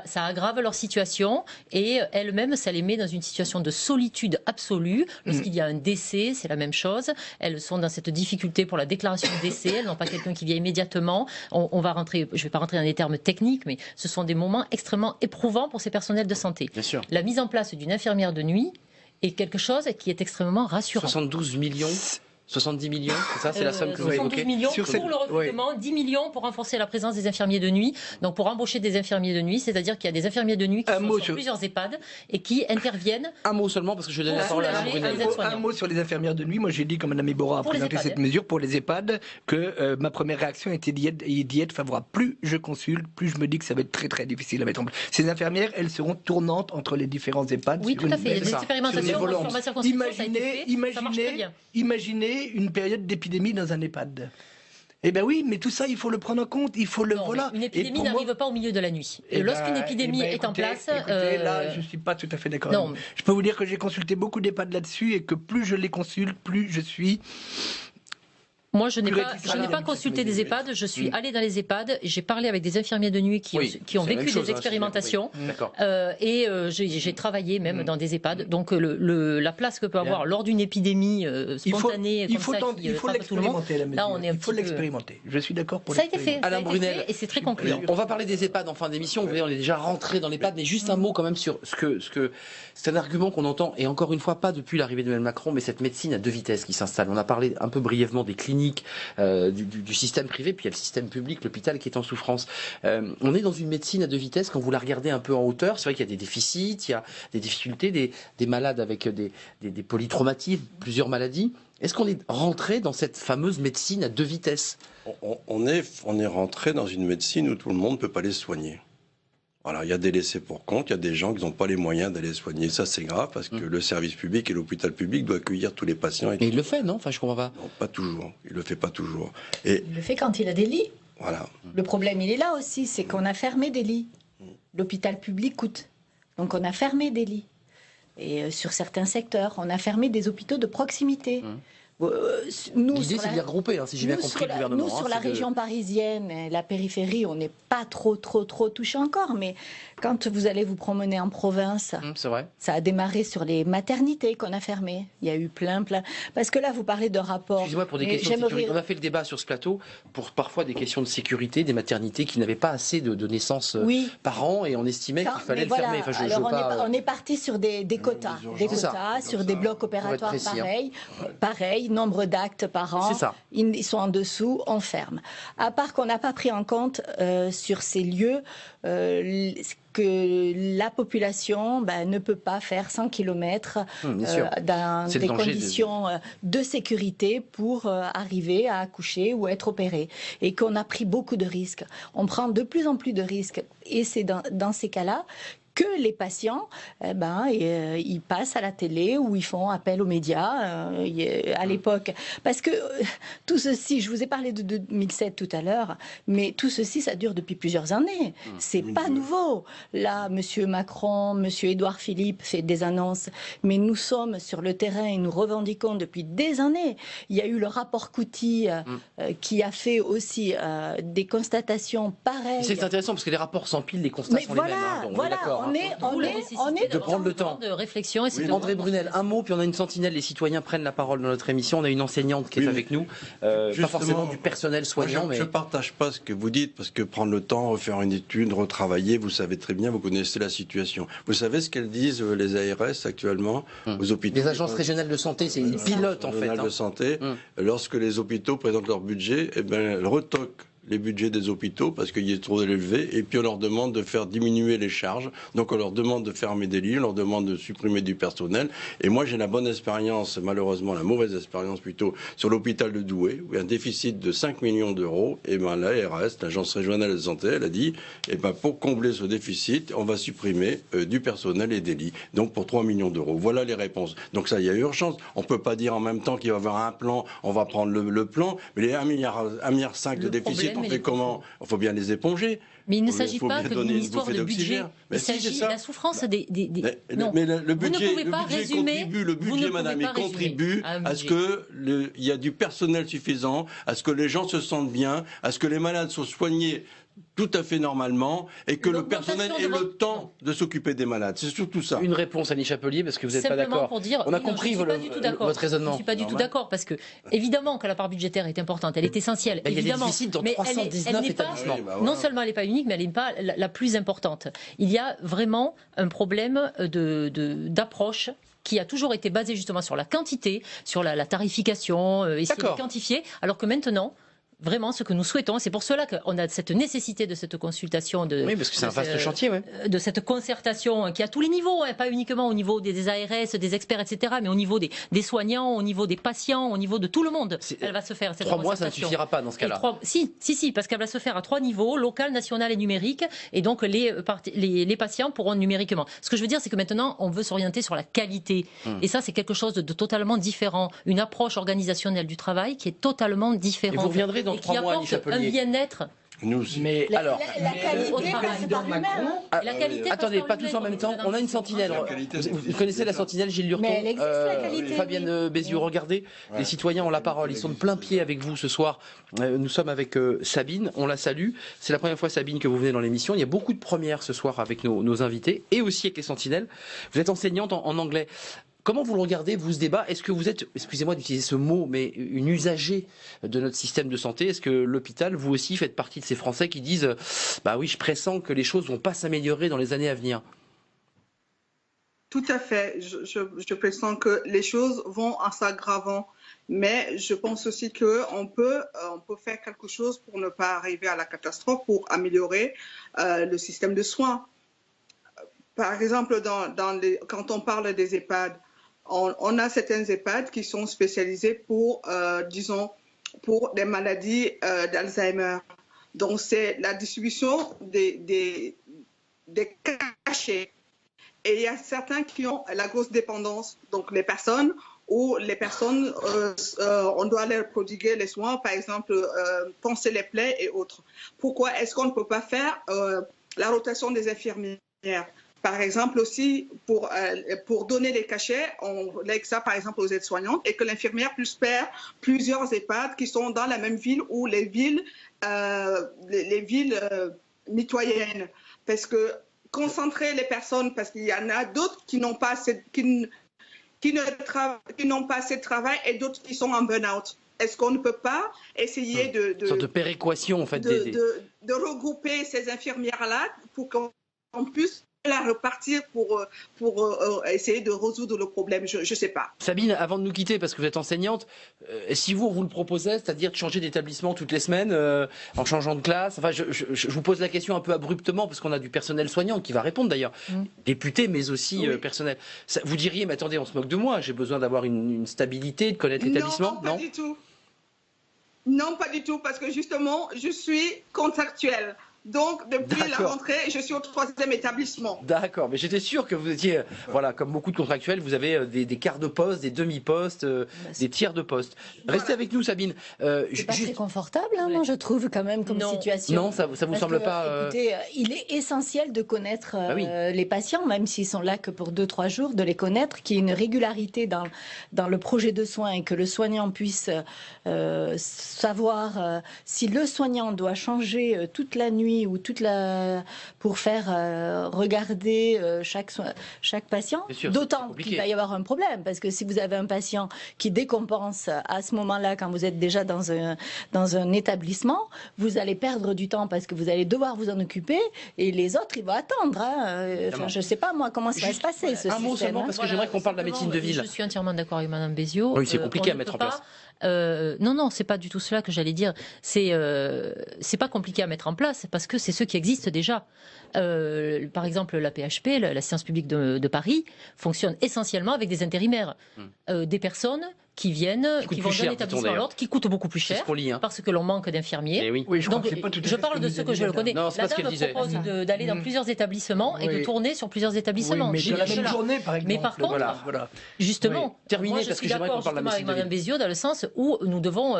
Ça aggrave leur situation et elles-mêmes, ça les met dans une situation de solitude absolue. Lorsqu'il y a un décès, c'est la même chose. Elles sont dans cette difficulté pour la déclaration de décès. Elles n'ont pas quelqu'un qui vient immédiatement. On va rentrer, je ne vais pas rentrer dans des termes techniques, mais ce sont des moments extrêmement éprouvants pour ces personnels de santé. Bien sûr. La mise en place d'une infirmière de nuit est quelque chose qui est extrêmement rassurant. 72 millions 70 millions, c'est ça, c'est la somme que vous évoquez. 72 millions pour le recrutement, 10 millions pour renforcer la présence des infirmiers de nuit. Donc pour embaucher des infirmiers de nuit, c'est-à-dire qu'il y a des infirmiers de nuit qui sont sur plusieurs EHPAD et qui interviennent. Un mot seulement parce que je donne la parole à Alain Brunel. Un mot sur les infirmières de nuit. Moi j'ai dit, comme Mme Iboura a présenté cette mesure pour les EHPAD, que ma première réaction était d'y être favorable. Plus je consulte, plus je me dis que ça va être très très difficile à mettre en place. Ces infirmières, elles seront tournantes entre les différents EHPAD. Oui, tout à fait. Il y a des expérimentations sur ma circonscription, ça a été fait. Ça marche très bien. Imaginez une période d'épidémie dans un EHPAD. Eh bien oui, mais tout ça, il faut le prendre en compte, il faut le... voilà. Une épidémie n'arrive pas au milieu de la nuit. Lorsqu'une épidémie est en place... là, je ne suis pas tout à fait d'accord. Je peux vous dire que j'ai consulté beaucoup d'EHPAD là-dessus et que plus je les consulte, plus je suis... Moi, je n'ai pas consulté des EHPAD, je suis allée dans les EHPAD, j'ai parlé avec des infirmiers de nuit qui ont vécu des expérimentations et j'ai travaillé même dans des EHPAD. Donc la place que peut avoir lors d'une épidémie spontanée il faut l'expérimenter, il faut l'expérimenter. Je suis d'accord pour l'expérimenter. Ça a été fait, Alain Brunel, et c'est très concluant. On va parler des EHPAD en fin d'émission, vous voyez, on est déjà rentré dans l'EHPAD, mais juste un mot quand même sur ce que c'est un argument qu'on entend, et encore une fois, pas depuis l'arrivée d'Emmanuel Macron, mais cette médecine à deux vitesses qui s'installe. On a parlé un peu brièvement des cliniques cliniques du système privé, puis il y a le système public, l'hôpital qui est en souffrance. On est dans une médecine à deux vitesses quand vous la regardez un peu en hauteur. C'est vrai qu'il y a des déficits, il y a des difficultés, des malades avec des polytraumatismes, plusieurs maladies. Est-ce qu'on est rentré dans cette fameuse médecine à deux vitesses? On est rentré dans une médecine où tout le monde ne peut pas les soigner. Voilà, il y a des laissés pour compte, il y a des gens qui n'ont pas les moyens d'aller soigner. Ça, c'est grave parce que le service public et l'hôpital public doivent accueillir tous les patients. Mais il le fait, non? Enfin, je comprends pas. Non, pas toujours. Il le fait pas toujours. Il le fait quand il a des lits. Voilà. Le problème, il est là aussi, c'est qu'on a fermé des lits. L'hôpital public coûte. Donc on a fermé des lits. Et sur certains secteurs, on a fermé des hôpitaux de proximité. L'idée, c'est de les regrouper, si j'ai bien compris le gouvernement. Nous, sur la région parisienne, la périphérie, on n'est pas trop touché encore. Mais quand vous allez vous promener en province, c'est vrai. Ça a démarré sur les maternités qu'on a fermées. Il y a eu plein. Parce que là, vous parlez de rapports. Excusez-moi, pour des questions de sécurité. On a fait le débat sur ce plateau pour parfois des questions de sécurité, des maternités qui n'avaient pas assez de naissances par an et on estimait qu'il fallait le fermer. Enfin, on est parti sur des quotas. Des quotas, sur des blocs opératoires pareil. Nombre d'actes par an, ils sont en dessous, on ferme. À part qu'on n'a pas pris en compte sur ces lieux que la population ne peut pas faire 100 km dans des conditions de sécurité pour arriver à accoucher ou être opéré. Et qu'on a pris beaucoup de risques. On prend de plus en plus de risques. Et c'est dans ces cas-là que les patients, ils passent à la télé ou ils font appel aux médias à l'époque. Parce que tout ceci, je vous ai parlé de 2007 tout à l'heure, mais tout ceci, ça dure depuis plusieurs années. C'est pas nouveau. Là, M. Macron, M. Édouard Philippe fait des annonces, mais nous sommes sur le terrain et nous revendiquons depuis des années. Il y a eu le rapport Couty qui a fait aussi des constatations pareilles. C'est intéressant parce que les rapports s'empilent, les constats sont les mêmes. On est de prendre le temps de réflexion. Et André Brunel, un mot, puis on a une sentinelle. Les citoyens prennent la parole dans notre émission. On a une enseignante qui est avec nous, pas forcément du personnel soignant. Je ne partage pas ce que vous dites, parce que prendre le temps, refaire une étude, retravailler, vous savez très bien, vous connaissez la situation. Vous savez ce qu'elles disent les ARS actuellement aux hôpitaux? Les agences régionales de santé, c'est une pilote en fait. De santé, lorsque les hôpitaux présentent leur budget, elles retoquent les budgets des hôpitaux parce qu'il est trop élevé et puis on leur demande de faire diminuer les charges, donc on leur demande de fermer des lits, on leur demande de supprimer du personnel. Et moi j'ai la bonne expérience, malheureusement la mauvaise expérience plutôt, sur l'hôpital de Douai où il y a un déficit de 5 millions d'euros et l'ARS, l'agence régionale de santé, elle a dit pour combler ce déficit on va supprimer du personnel et des lits, donc pour 3 millions d'euros. Voilà les réponses. Donc ça, il y a urgence. On ne peut pas dire en même temps qu'il va y avoir un plan, on va prendre le plan, mais les 1,5 milliard de déficit, on fait comment? Il faut bien les éponger. Mais il ne s'agit pas que d'une histoire de budget. Il s'agit de la souffrance des... Non. Mais le budget, vous ne pouvez pas résumer. Le budget, madame, il contribue à ce qu'il y a du personnel suffisant, à ce que les gens se sentent bien, à ce que les malades soient soignés tout à fait normalement et que le personnel ait le temps de s'occuper des malades. C'est surtout ça. Une réponse, Annie Chapelier, parce que vous n'êtes pas d'accord. Pour dire, on a compris votre raisonnement. Je ne suis pas du tout d'accord, parce que, évidemment, que la part budgétaire est importante, elle est essentielle. Il y a évidemment, des déficits dans 319 établissements. Non seulement elle n'est pas unique, mais elle n'est pas la plus importante. Il y a vraiment un problème d'approche qui a toujours été basé justement sur la quantité, sur la tarification, essayer de quantifier, alors que maintenant, vraiment ce que nous souhaitons, c'est pour cela qu'on a cette nécessité de cette consultation, oui, parce que c'est un vaste chantier, de cette concertation qui est à tous les niveaux, pas uniquement au niveau des ARS, des experts, etc., mais au niveau des soignants, au niveau des patients, au niveau de tout le monde. Elle va se faire cette 3 mois, ça ne suffira pas dans ce cas-là. Si, parce qu'elle va se faire à 3 niveaux, local, national et numérique, et donc les patients pourront numériquement. Ce que je veux dire, c'est que maintenant, on veut s'orienter sur la qualité, et ça, c'est quelque chose de totalement différent, une approche organisationnelle du travail qui est totalement différente. Et vous reviendrez dans 3 mois, Annie Chapelier. Un bien-être. Nous aussi. Mais la qualité, attendez, pas tous en même temps. On a une sentinelle. Vous connaissez la sentinelle Gilles Lurton? Mais elle existe, la qualité. Fabienne Bézieux, regardez. Les citoyens ont la parole. Ils sont de plein pied avec vous ce soir. Nous sommes avec Sabine. On la salue. C'est la première fois, Sabine, que vous venez dans l'émission. Il y a beaucoup de premières ce soir avec nos invités et aussi avec les sentinelles. Vous êtes enseignante en anglais. Comment vous le regardez, vous, ce débat? Est-ce que vous êtes, excusez-moi d'utiliser ce mot, mais une usagée de notre système de santé? Est-ce que l'hôpital, vous aussi, faites partie de ces Français qui disent « Bah oui, je pressens que les choses ne vont pas s'améliorer dans les années à venir » Tout à fait. Je pressens que les choses vont en s'aggravant. Mais je pense aussi qu'on peut faire quelque chose pour ne pas arriver à la catastrophe, pour améliorer le système de soins. Par exemple, quand on parle des EHPAD, on a certains EHPAD qui sont spécialisés pour, disons, pour des maladies d'Alzheimer. Donc, c'est la distribution des cachets. Et il y a certains qui ont la grosse dépendance. Donc, les personnes, on doit leur prodiguer les soins, par exemple, panser les plaies et autres. Pourquoi est-ce qu'on ne peut pas faire la rotation des infirmières? Par exemple aussi, pour donner les cachets, on lègue ça par exemple aux aides-soignantes et que l'infirmière puisse faire plusieurs EHPAD qui sont dans la même ville ou les villes mitoyennes. Parce que concentrer les personnes, parce qu'il y en a d'autres qui n'ont pas assez, qui n'ont pas assez de travail et d'autres qui sont en burn-out. Est-ce qu'on ne peut pas essayer une sorte de péréquation en fait, de regrouper ces infirmières-là pour qu'on puisse la repartir pour essayer de résoudre le problème? Je ne sais pas. Sabine, avant de nous quitter, parce que vous êtes enseignante, si vous le proposez, c'est-à-dire de changer d'établissement toutes les semaines, en changeant de classe, enfin, je vous pose la question un peu abruptement, parce qu'on a du personnel soignant qui va répondre d'ailleurs, député, mais aussi personnel. Ça, vous diriez, mais attendez, on se moque de moi, j'ai besoin d'avoir une stabilité, de connaître l'établissement? Non, pas du tout. Non, pas du tout, parce que justement, je suis contractuelle. Donc, depuis la rentrée, je suis au 3e établissement. D'accord, mais j'étais sûr que vous étiez, voilà, comme beaucoup de contractuels, vous avez des quarts de poste, des demi-postes, des tiers de poste. Restez avec nous, Sabine. C'est pas très confortable, hein, moi, je trouve, quand même, comme situation. Non, ça vous semble pas... Écoutez, il est essentiel de connaître les patients, même s'ils sont là que pour 2-3 jours, de les connaître, qu'il y ait une régularité dans le projet de soins et que le soignant puisse savoir si le soignant doit changer toute la nuit ou pour faire regarder chaque patient, d'autant qu'il va y avoir un problème, parce que si vous avez un patient qui décompense à ce moment-là, quand vous êtes déjà dans un établissement, vous allez perdre du temps parce que vous allez devoir vous en occuper et les autres, ils vont attendre. Enfin, je ne sais pas, moi, comment ça va se passer, ce système. Un mot seulement, parce que j'aimerais qu'on parle de la médecine de ville. Je suis entièrement d'accord avec Mme Béziot. Oui, c'est compliqué à mettre en place. Non, c'est pas du tout cela que j'allais dire. C'est pas compliqué à mettre en place parce que c'est ceux qui existent déjà. Par exemple, la PHP, la Science publique de Paris, fonctionne essentiellement avec des intérimaires, des personnes qui viennent, qui vont d'un établissement à l'autre, qui coûtent beaucoup plus cher parce que l'on manque d'infirmiers. Oui, donc, je parle de ce que je le connais. Non, la dame propose d'aller dans plusieurs établissements et de tourner sur plusieurs établissements. Oui, mais la même journée, par exemple. Mais par contre, justement, terminé, parce que j'aimerais qu'on parle avec Mme Béziot dans le sens où nous devons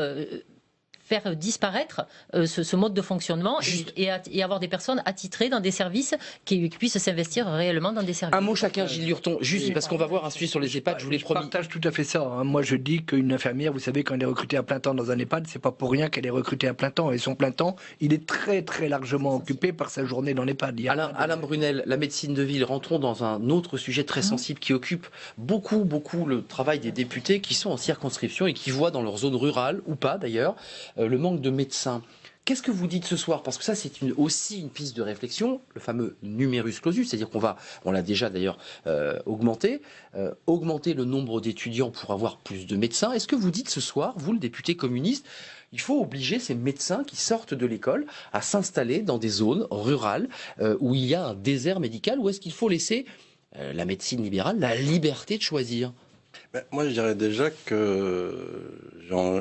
faire disparaître ce mode de fonctionnement et avoir des personnes attitrées dans des services qui puissent s'investir réellement dans des services. Un mot chacun, Gilles Lurton, juste parce qu'on va voir un sujet sur les EHPAD, je vous l'ai promis. Je partage tout à fait ça. Hein. Moi, je dis qu'une infirmière, vous savez, quand elle est recrutée à plein temps dans un EHPAD, c'est pas pour rien qu'elle est recrutée à plein temps. Et son plein temps, il est très, très largement occupé par sa journée dans l'EHPAD. Alain Brunel, la médecine de ville, rentrons dans un autre sujet très sensible qui occupe beaucoup le travail des députés qui sont en circonscription et qui voient dans leur zone rurale, ou pas d'ailleurs, le manque de médecins. Qu'est-ce que vous dites ce soir? Parce que ça, c'est aussi une piste de réflexion, le fameux numerus clausus, c'est-à-dire on l'a déjà d'ailleurs augmenté le nombre d'étudiants pour avoir plus de médecins. Est-ce que vous dites ce soir, vous, le député communiste, il faut obliger ces médecins qui sortent de l'école à s'installer dans des zones rurales où il y a un désert médical, ou est-ce qu'il faut laisser la médecine libérale la liberté de choisir? Moi, je dirais déjà que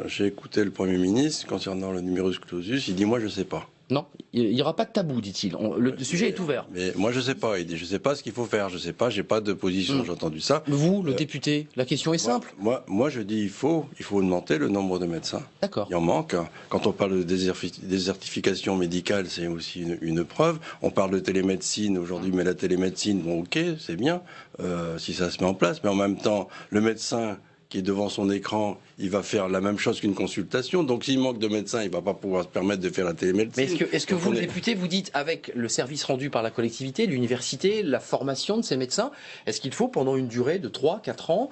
j'ai écouté le Premier ministre concernant le numerus clausus. Il dit, moi, je ne sais pas. Non, il n'y aura pas de tabou, dit-il. Le sujet est ouvert. Mais moi, je ne sais pas. Il dit, je ne sais pas ce qu'il faut faire. Je ne sais pas, j'ai pas de position. J'ai entendu ça. Vous, le député, la question est simple. Moi, je dis, il faut augmenter le nombre de médecins. D'accord. Il en manque. Quand on parle de désertification médicale, c'est aussi une preuve. On parle de télémédecine aujourd'hui, mais la télémédecine, bon, ok, c'est bien si ça se met en place. Mais en même temps, le médecin qui est devant son écran, il va faire la même chose qu'une consultation. Donc s'il manque de médecins, il ne va pas pouvoir se permettre de faire la télémédecine. Mais est-ce que vous, le député, vous dites, avec le service rendu par la collectivité, l'université, la formation de ces médecins, est-ce qu'il faut, pendant une durée de 3-4 ans,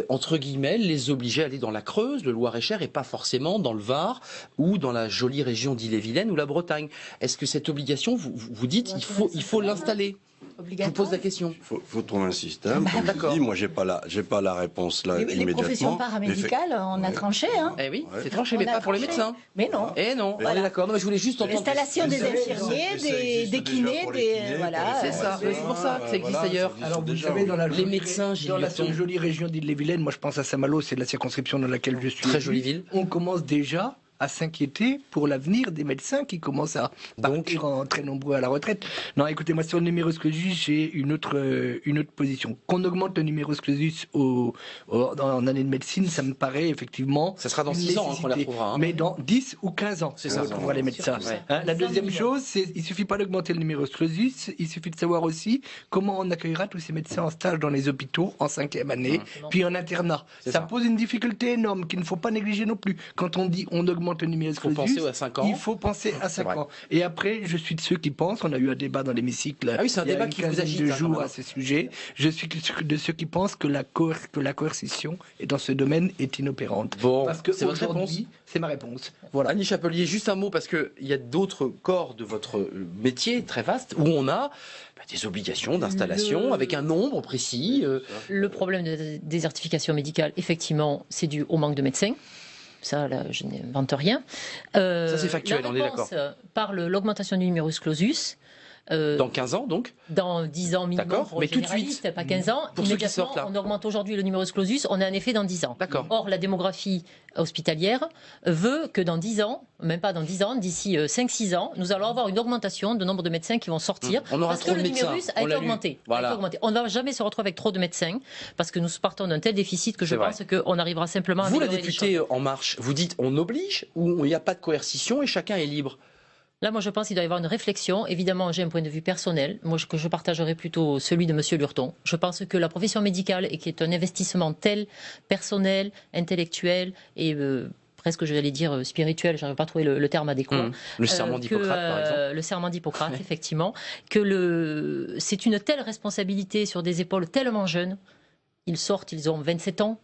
entre guillemets, les obliger à aller dans la Creuse, le Loir-et-Cher, et pas forcément dans le Var, ou dans la jolie région d'Ille-et-Vilaine ou la Bretagne? Est-ce que cette obligation, vous dites, il faut l'installer? Je vous pose la question. Il faut trouver un système. Comme je dis, moi, j'ai pas la réponse là immédiatement. Les professions paramédicales, on a tranché. Hein. Eh oui, c'est tranché, mais pas pour les médecins. Mais non. Eh non, on est d'accord. Non, mais je voulais juste entendre. L'installation des infirmiers, des kinés, voilà. C'est ça. C'est pour ça que ça existe ailleurs. Alors, vous savez, dans la les médecins, dans la jolie région d'Ille-et-Vilaine, moi je pense à Saint-Malo, c'est la circonscription dans laquelle je suis. Très jolie ville. On commence déjà à s'inquiéter pour l'avenir des médecins qui commencent à partir en très nombreux à la retraite. Non, écoutez, moi sur le numerus clausus, j'ai une autre position. Qu'on augmente le numerus clausus en année de médecine, ça me paraît effectivement... Ça sera dans 6 ans qu'on les retrouvera. Mais dans 10 ou 15 ans, on retrouvera les médecins. La deuxième chose, c'est il suffit pas d'augmenter le numerus clausus, il suffit de savoir aussi comment on accueillera tous ces médecins en stage dans les hôpitaux en 5e année, puis en internat. Ça pose une difficulté énorme qu'il ne faut pas négliger non plus. Quand on dit on augmente le numerus clausus, il faut penser à 5 ans. Et après, je suis de ceux qui pensent, on a eu un débat dans l'hémicycle c'est un débat qui vous agite de jours à ce sujet, je suis de ceux qui pensent que la coercition et dans ce domaine est inopérante. Bon, parce que c'est votre réponse. C'est ma réponse. Voilà. Annie Chapelier, juste un mot, parce qu'il y a d'autres corps de votre métier très vaste où on a des obligations d'installation avec un nombre précis. Le problème de désertification médicale, effectivement, c'est dû au manque de médecins. Ça, là, je n'invente rien. Ça, c'est factuel, on est d'accord. Par l'augmentation du numerus clausus. Dans 15 ans, donc Dans 10 ans minimum pour mais les tout de suite, pas 15 ans. Pour ceux qui sortent là. On augmente aujourd'hui le numerus clausus, on est en effet dans 10 ans. Or, la démographie hospitalière veut que dans 10 ans, même pas dans 10 ans, d'ici 5-6 ans, nous allons avoir une augmentation du nombre de médecins qui vont sortir. On aura parce trop que de le numerus a été augmenté. Voilà. On ne va jamais se retrouver avec trop de médecins parce que nous partons d'un tel déficit que je pense qu'on arrivera simplement à Vous, la améliorer députée En Marche, vous dites on oblige ou il n'y a pas de coercition et chacun est libre? Là, moi, je pense qu'il doit y avoir une réflexion. Évidemment, j'ai un point de vue personnel, moi, que je partagerai plutôt celui de M. Lurton. Je pense que la profession médicale, et qui est un investissement tel, personnel, intellectuel et presque, j'allais dire, spirituel, je n'arrive pas à trouver le terme adéquat. Le serment d'Hippocrate, par exemple. Le serment d'Hippocrate, effectivement. C'est une telle responsabilité sur des épaules tellement jeunes. Ils sortent, ils ont 27 ans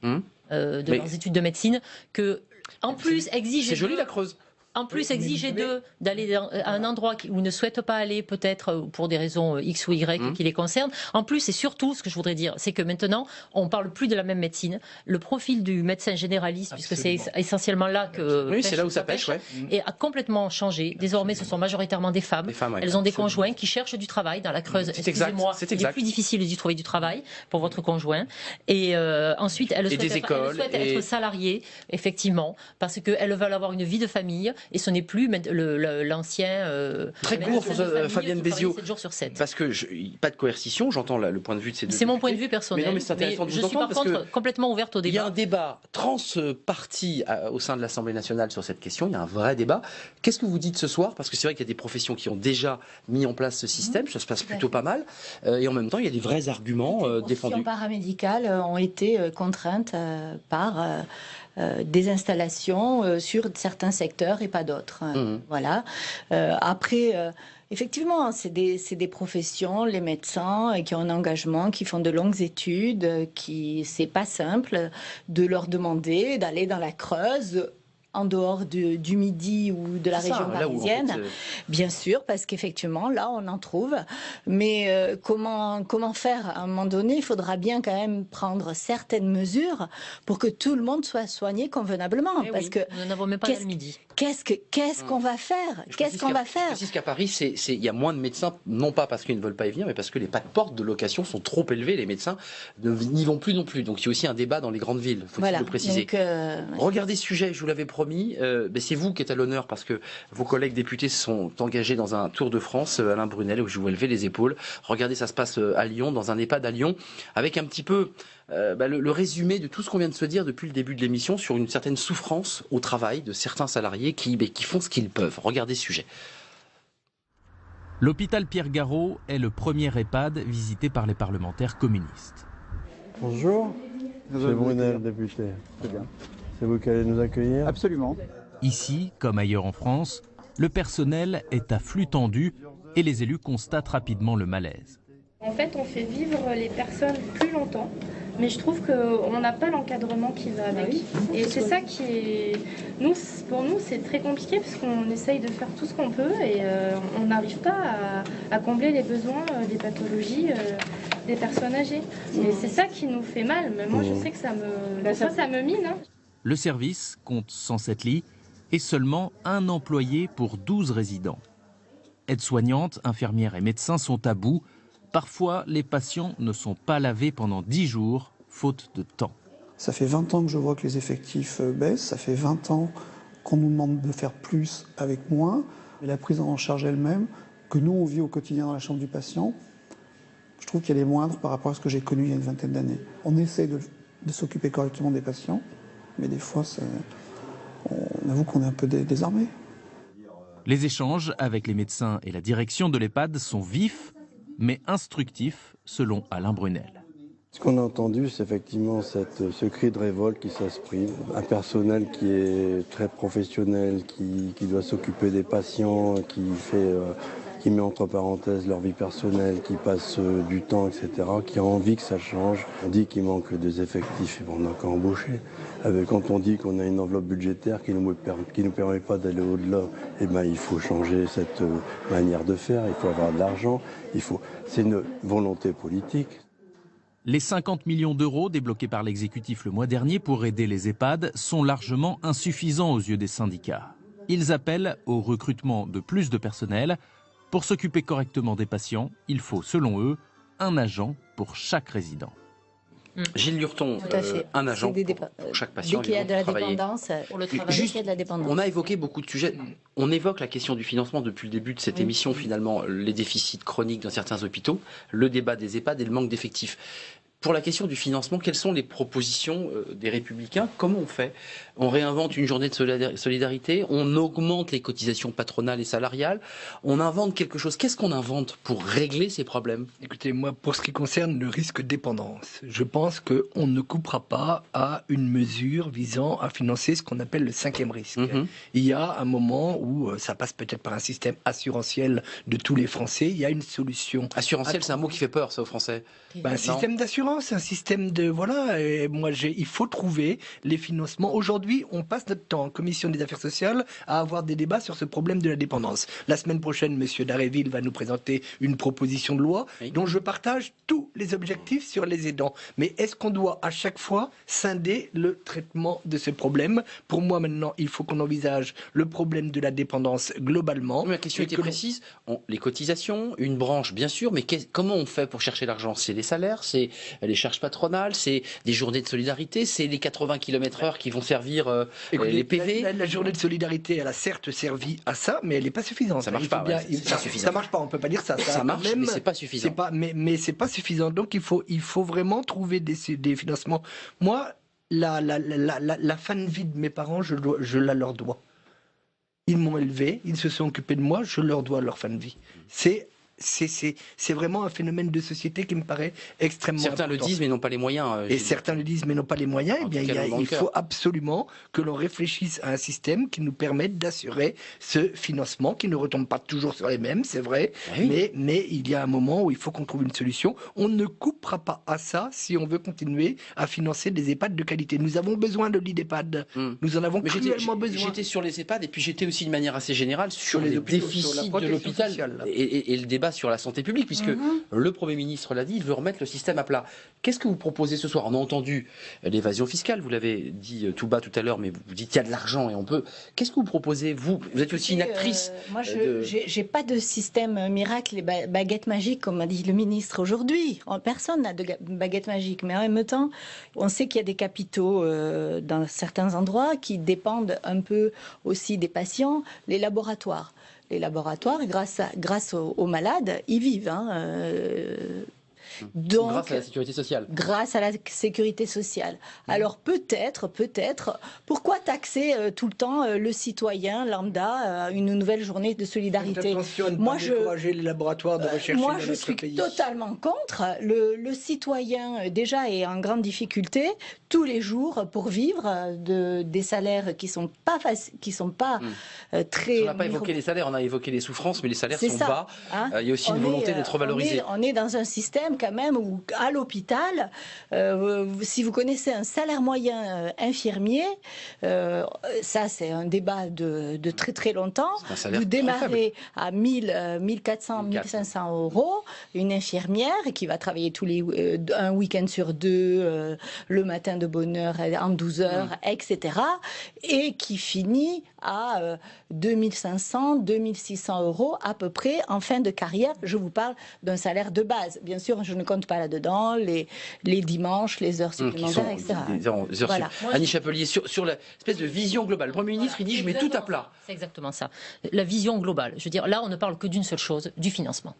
de leurs études de médecine, que, en plus, exiger... C'est joli, la Creuse. En plus, exiger d'eux d'aller à un endroit où ils ne souhaitent pas aller, peut-être pour des raisons X ou Y qui les concernent. En plus, et surtout, ce que je voudrais dire, c'est que maintenant, on ne parle plus de la même médecine. Le profil du médecin généraliste, puisque c'est essentiellement là que... Oui, c'est là où ça pêche, et a complètement changé. Désormais, ce sont majoritairement des femmes. Elles ont des conjoints qui cherchent du travail dans la Creuse. Excusez-moi, il est plus difficile de trouver du travail pour votre conjoint. Et ensuite, elles souhaitent être salariées, effectivement, parce qu'elles veulent avoir une vie de famille. Et ce n'est plus l'ancien... Très court, Fabienne Béziot. 7 jours sur 7. Parce que pas de coercition, j'entends le point de vue de ces deux. C'est mon point de vue personnel. Mais non, mais c'est intéressant de vous entendre. Je suis par contre complètement ouverte au débat. Il y a un débat transparti au sein de l'Assemblée nationale sur cette question. Il y a un vrai débat. Qu'est-ce que vous dites ce soir? Parce que c'est vrai qu'il y a des professions qui ont déjà mis en place ce système. Ça se passe plutôt pas mal. Et en même temps, il y a des vrais arguments défendus. Les professions paramédicales ont été contraintes par... des installations sur certains secteurs et pas d'autres. Voilà. Après, effectivement, c'est des professions, les médecins qui ont un engagement, qui font de longues études, c'est pas simple de leur demander d'aller dans la Creuse, en dehors du Midi ou de la région parisienne, bien sûr, parce qu'effectivement, là, on en trouve. Mais comment faire? À un moment donné, il faudra bien quand même prendre certaines mesures pour que tout le monde soit soigné convenablement. Parce que nous n'en avons même pas dans le Midi. Qu'est-ce qu'on va faire? Qu'est-ce qu'on va faire? Je précise qu'à Paris, il y a moins de médecins, non pas parce qu'ils ne veulent pas y venir, mais parce que les pas de porte de location sont trop élevés. Les médecins n'y vont plus non plus. Donc il y a aussi un débat dans les grandes villes, faut-il le préciser. Donc, regardez ce sujet, je vous l'avais promis. C'est vous qui êtes à l'honneur parce que vos collègues députés se sont engagés dans un Tour de France, Alain Brunel, où je vous ai levé les épaules. Regardez, ça se passe à Lyon, dans un EHPAD à Lyon, avec un petit peu le résumé de tout ce qu'on vient de se dire depuis le début de l'émission sur une certaine souffrance au travail de certains salariés qui font ce qu'ils peuvent. Regardez ce sujet. L'hôpital Pierre-Garot est le premier EHPAD visité par les parlementaires communistes. Bonjour, c'est Brunel, député. C'est bien. C'est vous qui allez nous accueillir? Absolument. Ici, comme ailleurs en France, le personnel est à flux tendu et les élus constatent rapidement le malaise. En fait, on fait vivre les personnes plus longtemps mais je trouve qu'on n'a pas l'encadrement qui va avec. Et c'est ça qui est... Pour nous, c'est très compliqué parce qu'on essaye de faire tout ce qu'on peut et on n'arrive pas à combler les besoins des pathologies des personnes âgées. Et c'est ça qui nous fait mal. Mais moi, je sais que ça me mine. Hein. Le service compte 107 lits et seulement un employé pour 12 résidents. Aides-soignantes, infirmières et médecins sont à bout. Parfois, les patients ne sont pas lavés pendant 10 jours, faute de temps. Ça fait 20 ans que je vois que les effectifs baissent, ça fait 20 ans qu'on nous demande de faire plus avec moins. Et la prise en charge elle-même, que nous on vit au quotidien dans la chambre du patient, je trouve qu'elle est moindre par rapport à ce que j'ai connu il y a une vingtaine d'années. On essaie de s'occuper correctement des patients, mais des fois, on avoue qu'on est un peu désarmé. Les échanges avec les médecins et la direction de l'EHPAD sont vifs, mais instructifs, selon Alain Brunel. Ce qu'on a entendu, c'est effectivement ce cri de révolte qui s'exprime. Un personnel qui est très professionnel, qui doit s'occuper des patients, qui met entre parenthèses leur vie personnelle, qui passe du temps, etc., qui a envie que ça change. On dit qu'il manque des effectifs, et on n'a qu'à embaucher. Quand on dit qu'on a une enveloppe budgétaire qui ne nous permet pas d'aller au-delà, il faut changer cette manière de faire, il faut avoir de l'argent, c'est une volonté politique. Les 50 millions d'euros débloqués par l'exécutif le mois dernier pour aider les EHPAD sont largement insuffisants aux yeux des syndicats. Ils appellent au recrutement de plus de personnel. Pour s'occuper correctement des patients, il faut, selon eux, un agent pour chaque résident. Gilles Lurton, un agent pour chaque patient. Dès qu'il y a de la dépendance, Juste, on a évoqué beaucoup de sujets. On évoque la question du financement depuis le début de cette émission, finalement, les déficits chroniques dans certains hôpitaux, le débat des EHPAD et le manque d'effectifs. Pour la question du financement, quelles sont les propositions des Républicains? Comment on fait? On réinvente une journée de solidarité, on augmente les cotisations patronales et salariales, on invente quelque chose. Qu'est-ce qu'on invente pour régler ces problèmes? Écoutez, moi, pour ce qui concerne le risque dépendance, je pense qu'on ne coupera pas à une mesure visant à financer ce qu'on appelle le 5e risque. Il y a un moment où ça passe peut-être par un système assurantiel de tous les Français. Il y a une solution. Assurantiel, c'est un mot qui fait peur, ça, aux Français. Un système d'assurance. C'est un système de... Voilà, et moi, il faut trouver les financements. Aujourd'hui, on passe notre temps en commission des affaires sociales à avoir des débats sur ce problème de la dépendance. La semaine prochaine, M. Daréville va nous présenter une proposition de loi dont je partage tous les objectifs sur les aidants. Mais est-ce qu'on doit à chaque fois scinder le traitement de ce problème? Pour moi, maintenant, il faut qu'on envisage le problème de la dépendance globalement. Ma question était précise. Les cotisations, une branche, bien sûr, mais comment on fait pour chercher l'argent? C'est les salaires, c'est les charges patronales, c'est des journées de solidarité, c'est les 80 km/h qui vont servir les PV. La journée de solidarité, elle a certes servi à ça, mais elle n'est pas suffisante. Ça marche pas. Ça marche pas, on peut pas dire ça. Ça marche, mais c'est pas suffisant. Mais c'est pas suffisant. Donc il faut vraiment trouver des financements. Moi, la fin de vie de mes parents, je la leur dois. Ils m'ont élevé, ils se sont occupés de moi, je leur dois leur fin de vie. C'est vraiment un phénomène de société qui me paraît extrêmement important. Certains le disent mais n'ont pas les moyens. Et certains le disent mais n'ont pas les moyens. Eh bien, il faut absolument que l'on réfléchisse à un système qui nous permette d'assurer ce financement, qui ne retombe pas toujours sur les mêmes, c'est vrai, mais il y a un moment où il faut qu'on trouve une solution. On ne coupera pas à ça si on veut continuer à financer des EHPAD de qualité. Nous avons besoin de lits d'EHPAD. Nous en avons cruellement besoin. J'étais sur les EHPAD et puis j'étais aussi de manière assez générale sur les déficits de l'hôpital et le débat sur la santé publique, puisque le Premier ministre l'a dit, il veut remettre le système à plat. Qu'est-ce que vous proposez ce soir? On a entendu l'évasion fiscale, vous l'avez dit tout bas tout à l'heure, mais vous dites qu'il y a de l'argent et on peut... Qu'est-ce que vous proposez, vous êtes aussi une actrice. Moi, j'ai pas de système miracle et baguette magique, comme a dit le ministre aujourd'hui. Personne n'a de baguette magique, mais en même temps, on sait qu'il y a des capitaux dans certains endroits qui dépendent un peu aussi des patients, les laboratoires. Les laboratoires, grâce aux malades, ils vivent. Donc, grâce à la sécurité sociale. Grâce à la sécurité sociale. Alors peut-être, pourquoi taxer tout le temps le citoyen lambda à une nouvelle journée de solidarité? Attention à ne pas décourager les laboratoires de recherche dans notre pays. Moi, je suis totalement contre. Le citoyen, déjà, est en grande difficulté tous les jours pour vivre des salaires qui sont pas très... On n'a pas évoqué les salaires, on a évoqué les souffrances, mais les salaires sont bas. Il y a aussi une volonté d'être valorisé. On est dans un système quand même où à l'hôpital, si vous connaissez un salaire moyen infirmier, ça c'est un débat de très très longtemps. Vous démarrez à 1400, 1500 euros, une infirmière qui va travailler un week-end sur 2, le matin de bonne heure en 12 heures, etc. Et qui finit à 2500, 2600 euros à peu près en fin de carrière. Je vous parle d'un salaire de base. Bien sûr, je ne compte pas là-dedans les dimanches, les heures supplémentaires, etc. Voilà. Annie Chapelier, sur l'espèce de vision globale. Le Premier ministre, il dit, je mets tout à plat. C'est exactement ça. La vision globale. Je veux dire, là, on ne parle que d'une seule chose, du financement.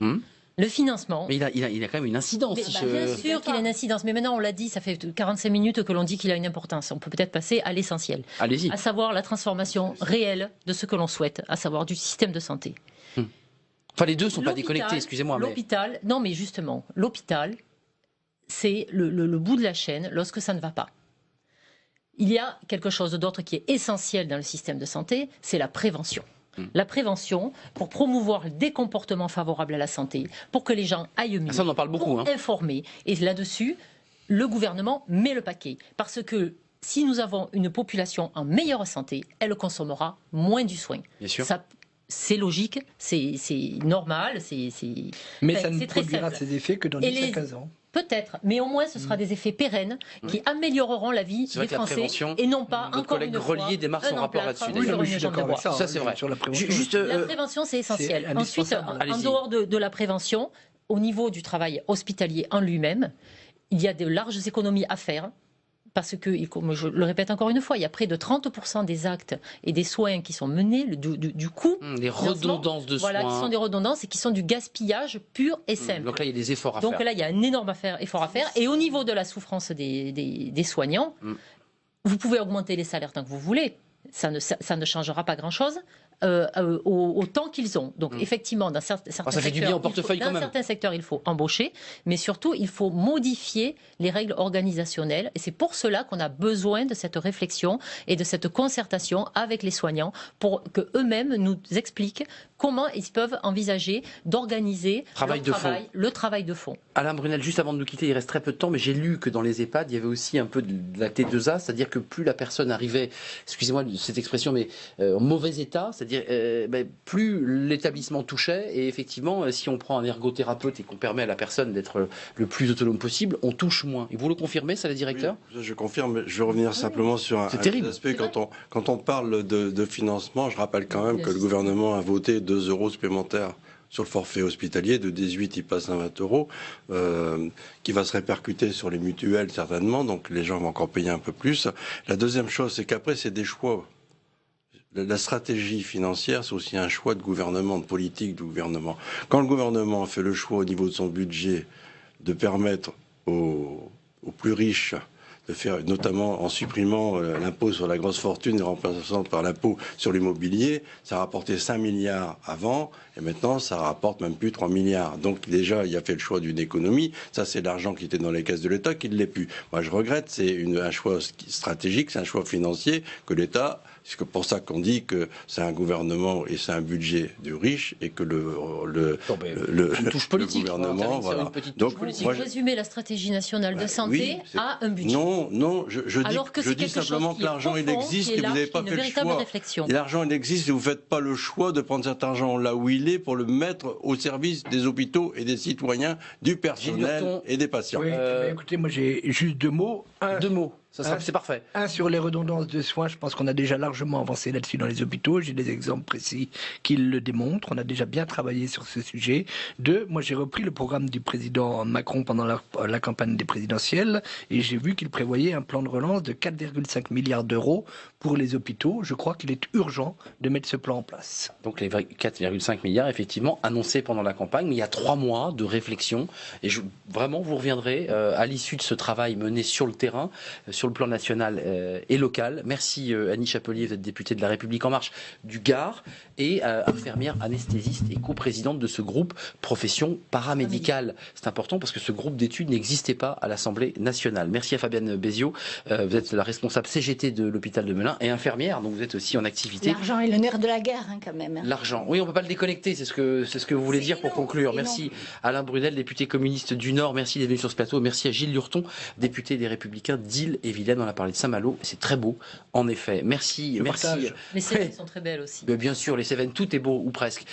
Le financement... Mais il a quand même une incidence. Bien sûr qu'il a une incidence, mais maintenant on l'a dit, ça fait 45 minutes que l'on dit qu'il a une importance. On peut peut-être passer à l'essentiel. Allez-y. À savoir la transformation réelle de ce que l'on souhaite, à savoir du système de santé. Enfin, les deux ne sont pas déconnectés, excusez-moi. L'hôpital, non mais justement, l'hôpital, c'est le bout de la chaîne lorsque ça ne va pas. Il y a quelque chose d'autre qui est essentiel dans le système de santé, c'est la prévention. La prévention pour promouvoir des comportements favorables à la santé, pour que les gens aillent mieux, ça on en parle beaucoup, pour informer. Et là-dessus, le gouvernement met le paquet. Parce que si nous avons une population en meilleure santé, elle consommera moins du soin. Bien sûr. C'est logique, c'est normal. Mais ça ne produira ses effets que dans 10 à 15 ans. Peut-être, mais au moins ce sera des effets pérennes qui amélioreront la vie des Français et non pas encore une fois. Notre collègue Grelier démarre son rapport là-dessus. Je suis d'accord avec ça. Ça c'est vrai. Sur la prévention, la prévention c'est essentiel. Ensuite, en dehors de la prévention, au niveau du travail hospitalier en lui-même, il y a de larges économies à faire. Parce que, comme je le répète encore une fois, il y a près de 30% des actes et des soins qui sont menés, du coût. Des redondances de soins. Voilà, qui sont des redondances et qui sont du gaspillage pur et simple. Donc là, il y a des efforts à faire. Donc là, il y a un énorme effort à faire. Et au niveau de la souffrance des soignants, vous pouvez augmenter les salaires tant que vous voulez. Ça ne changera pas grand-chose. Au temps qu'ils ont. Donc effectivement, dans certains secteurs, il faut embaucher, mais surtout, il faut modifier les règles organisationnelles. Et c'est pour cela qu'on a besoin de cette réflexion et de cette concertation avec les soignants pour qu'eux-mêmes nous expliquent comment ils peuvent envisager d'organiser le travail de fond. Alain Brunel, juste avant de nous quitter, il reste très peu de temps, mais j'ai lu que dans les EHPAD, il y avait aussi un peu de la T2A, c'est-à-dire que plus la personne arrivait, excusez-moi cette expression, mais en mauvais état, c'est-à-dire plus l'établissement touchait, et effectivement, si on prend un ergothérapeute et qu'on permet à la personne d'être le plus autonome possible, on touche moins. Et vous le confirmez, ça, le directeur ? Oui, je confirme, je vais revenir simplement sur un aspect. Quand on parle de financement, je rappelle quand même que le gouvernement a voté 2 euros supplémentaires sur le forfait hospitalier, de 18 il passe à 20 euros, qui va se répercuter sur les mutuelles certainement, donc les gens vont encore payer un peu plus. La deuxième chose, c'est qu'après c'est des choix. La stratégie financière, c'est aussi un choix de gouvernement, de politique du gouvernement. Quand le gouvernement fait le choix au niveau de son budget de permettre aux plus riches de faire, notamment en supprimant l'impôt sur la grosse fortune et remplaçant par l'impôt sur l'immobilier, ça a rapporté 5 milliards avant, et maintenant ça rapporte même plus 3 milliards. Donc déjà, il a fait le choix d'une économie, ça c'est l'argent qui était dans les caisses de l'État qui ne l'est plus. Moi je regrette, c'est un choix stratégique, c'est un choix financier que l'État... C'est pour ça qu'on dit que c'est un gouvernement et c'est un budget de riches et que le gouvernement... Voilà. Donc, vous résumez la stratégie nationale de santé à un budget. Non, je dis simplement que l'argent il existe et vous n'avez pas fait le choix. Et l'argent il existe et vous ne faites pas le choix de prendre cet argent là où il est pour le mettre au service des hôpitaux et des citoyens, du personnel et des patients. Oui, écoutez, moi j'ai juste 2 mots. C'est parfait. Sur les redondances de soins, je pense qu'on a déjà largement avancé là-dessus dans les hôpitaux. J'ai des exemples précis qui le démontrent. On a déjà bien travaillé sur ce sujet. 2, moi j'ai repris le programme du président Macron pendant la campagne des présidentielles et j'ai vu qu'il prévoyait un plan de relance de 4,5 milliards d'euros pour les hôpitaux. Je crois qu'il est urgent de mettre ce plan en place. Donc les 4,5 milliards, effectivement, annoncés pendant la campagne, mais il y a 3 mois de réflexion. Et vraiment, vous reviendrez à l'issue de ce travail mené sur le terrain, sur le plan national et local. Merci Annie Chapelier, vous êtes députée de La République En Marche du Gard et infirmière anesthésiste et coprésidente de ce groupe profession paramédicale. C'est important parce que ce groupe d'études n'existait pas à l'Assemblée nationale. Merci à Fabienne Béziot, vous êtes la responsable CGT de l'hôpital de Melun et infirmière, donc vous êtes aussi en activité. L'argent est le nerf de la guerre, quand même. L'argent, oui, on ne peut pas le déconnecter, c'est ce que vous voulez dire pour conclure. Merci Alain Brunel, député communiste du Nord, merci d'être venu sur ce plateau. Merci à Gilles Lurton, député des Républicains d'Ille-et-Vilaine. On a parlé de Saint-Malo, c'est très beau, en effet. Merci. Les Cévennes sont très belles aussi. Bien sûr, les Cévennes, tout est beau, ou presque.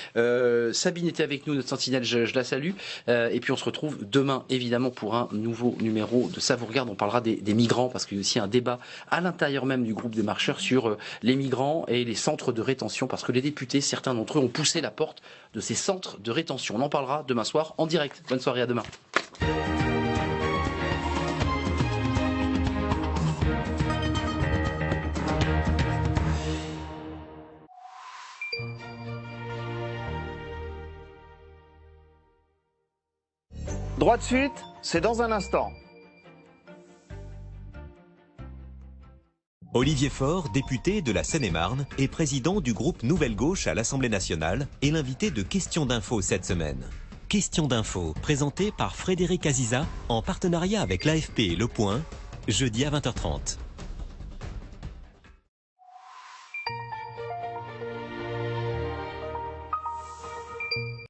Sabine était avec nous, notre sentinelle, je la salue. Et puis on se retrouve demain, évidemment, pour un nouveau numéro de Ça vous regarde. On parlera des migrants, parce qu'il y a aussi un débat à l'intérieur même du groupe des marcheurs sur les migrants et les centres de rétention, parce que les députés, certains d'entre eux, ont poussé la porte de ces centres de rétention. On en parlera demain soir en direct. Bonne soirée, à demain. Droit de suite, c'est dans un instant. Olivier Faure, député de la Seine-et-Marne et président du groupe Nouvelle Gauche à l'Assemblée nationale, est l'invité de Questions d'info cette semaine. Questions d'info, présentée par Frédéric Aziza en partenariat avec l'AFP et Le Point, jeudi à 20h30.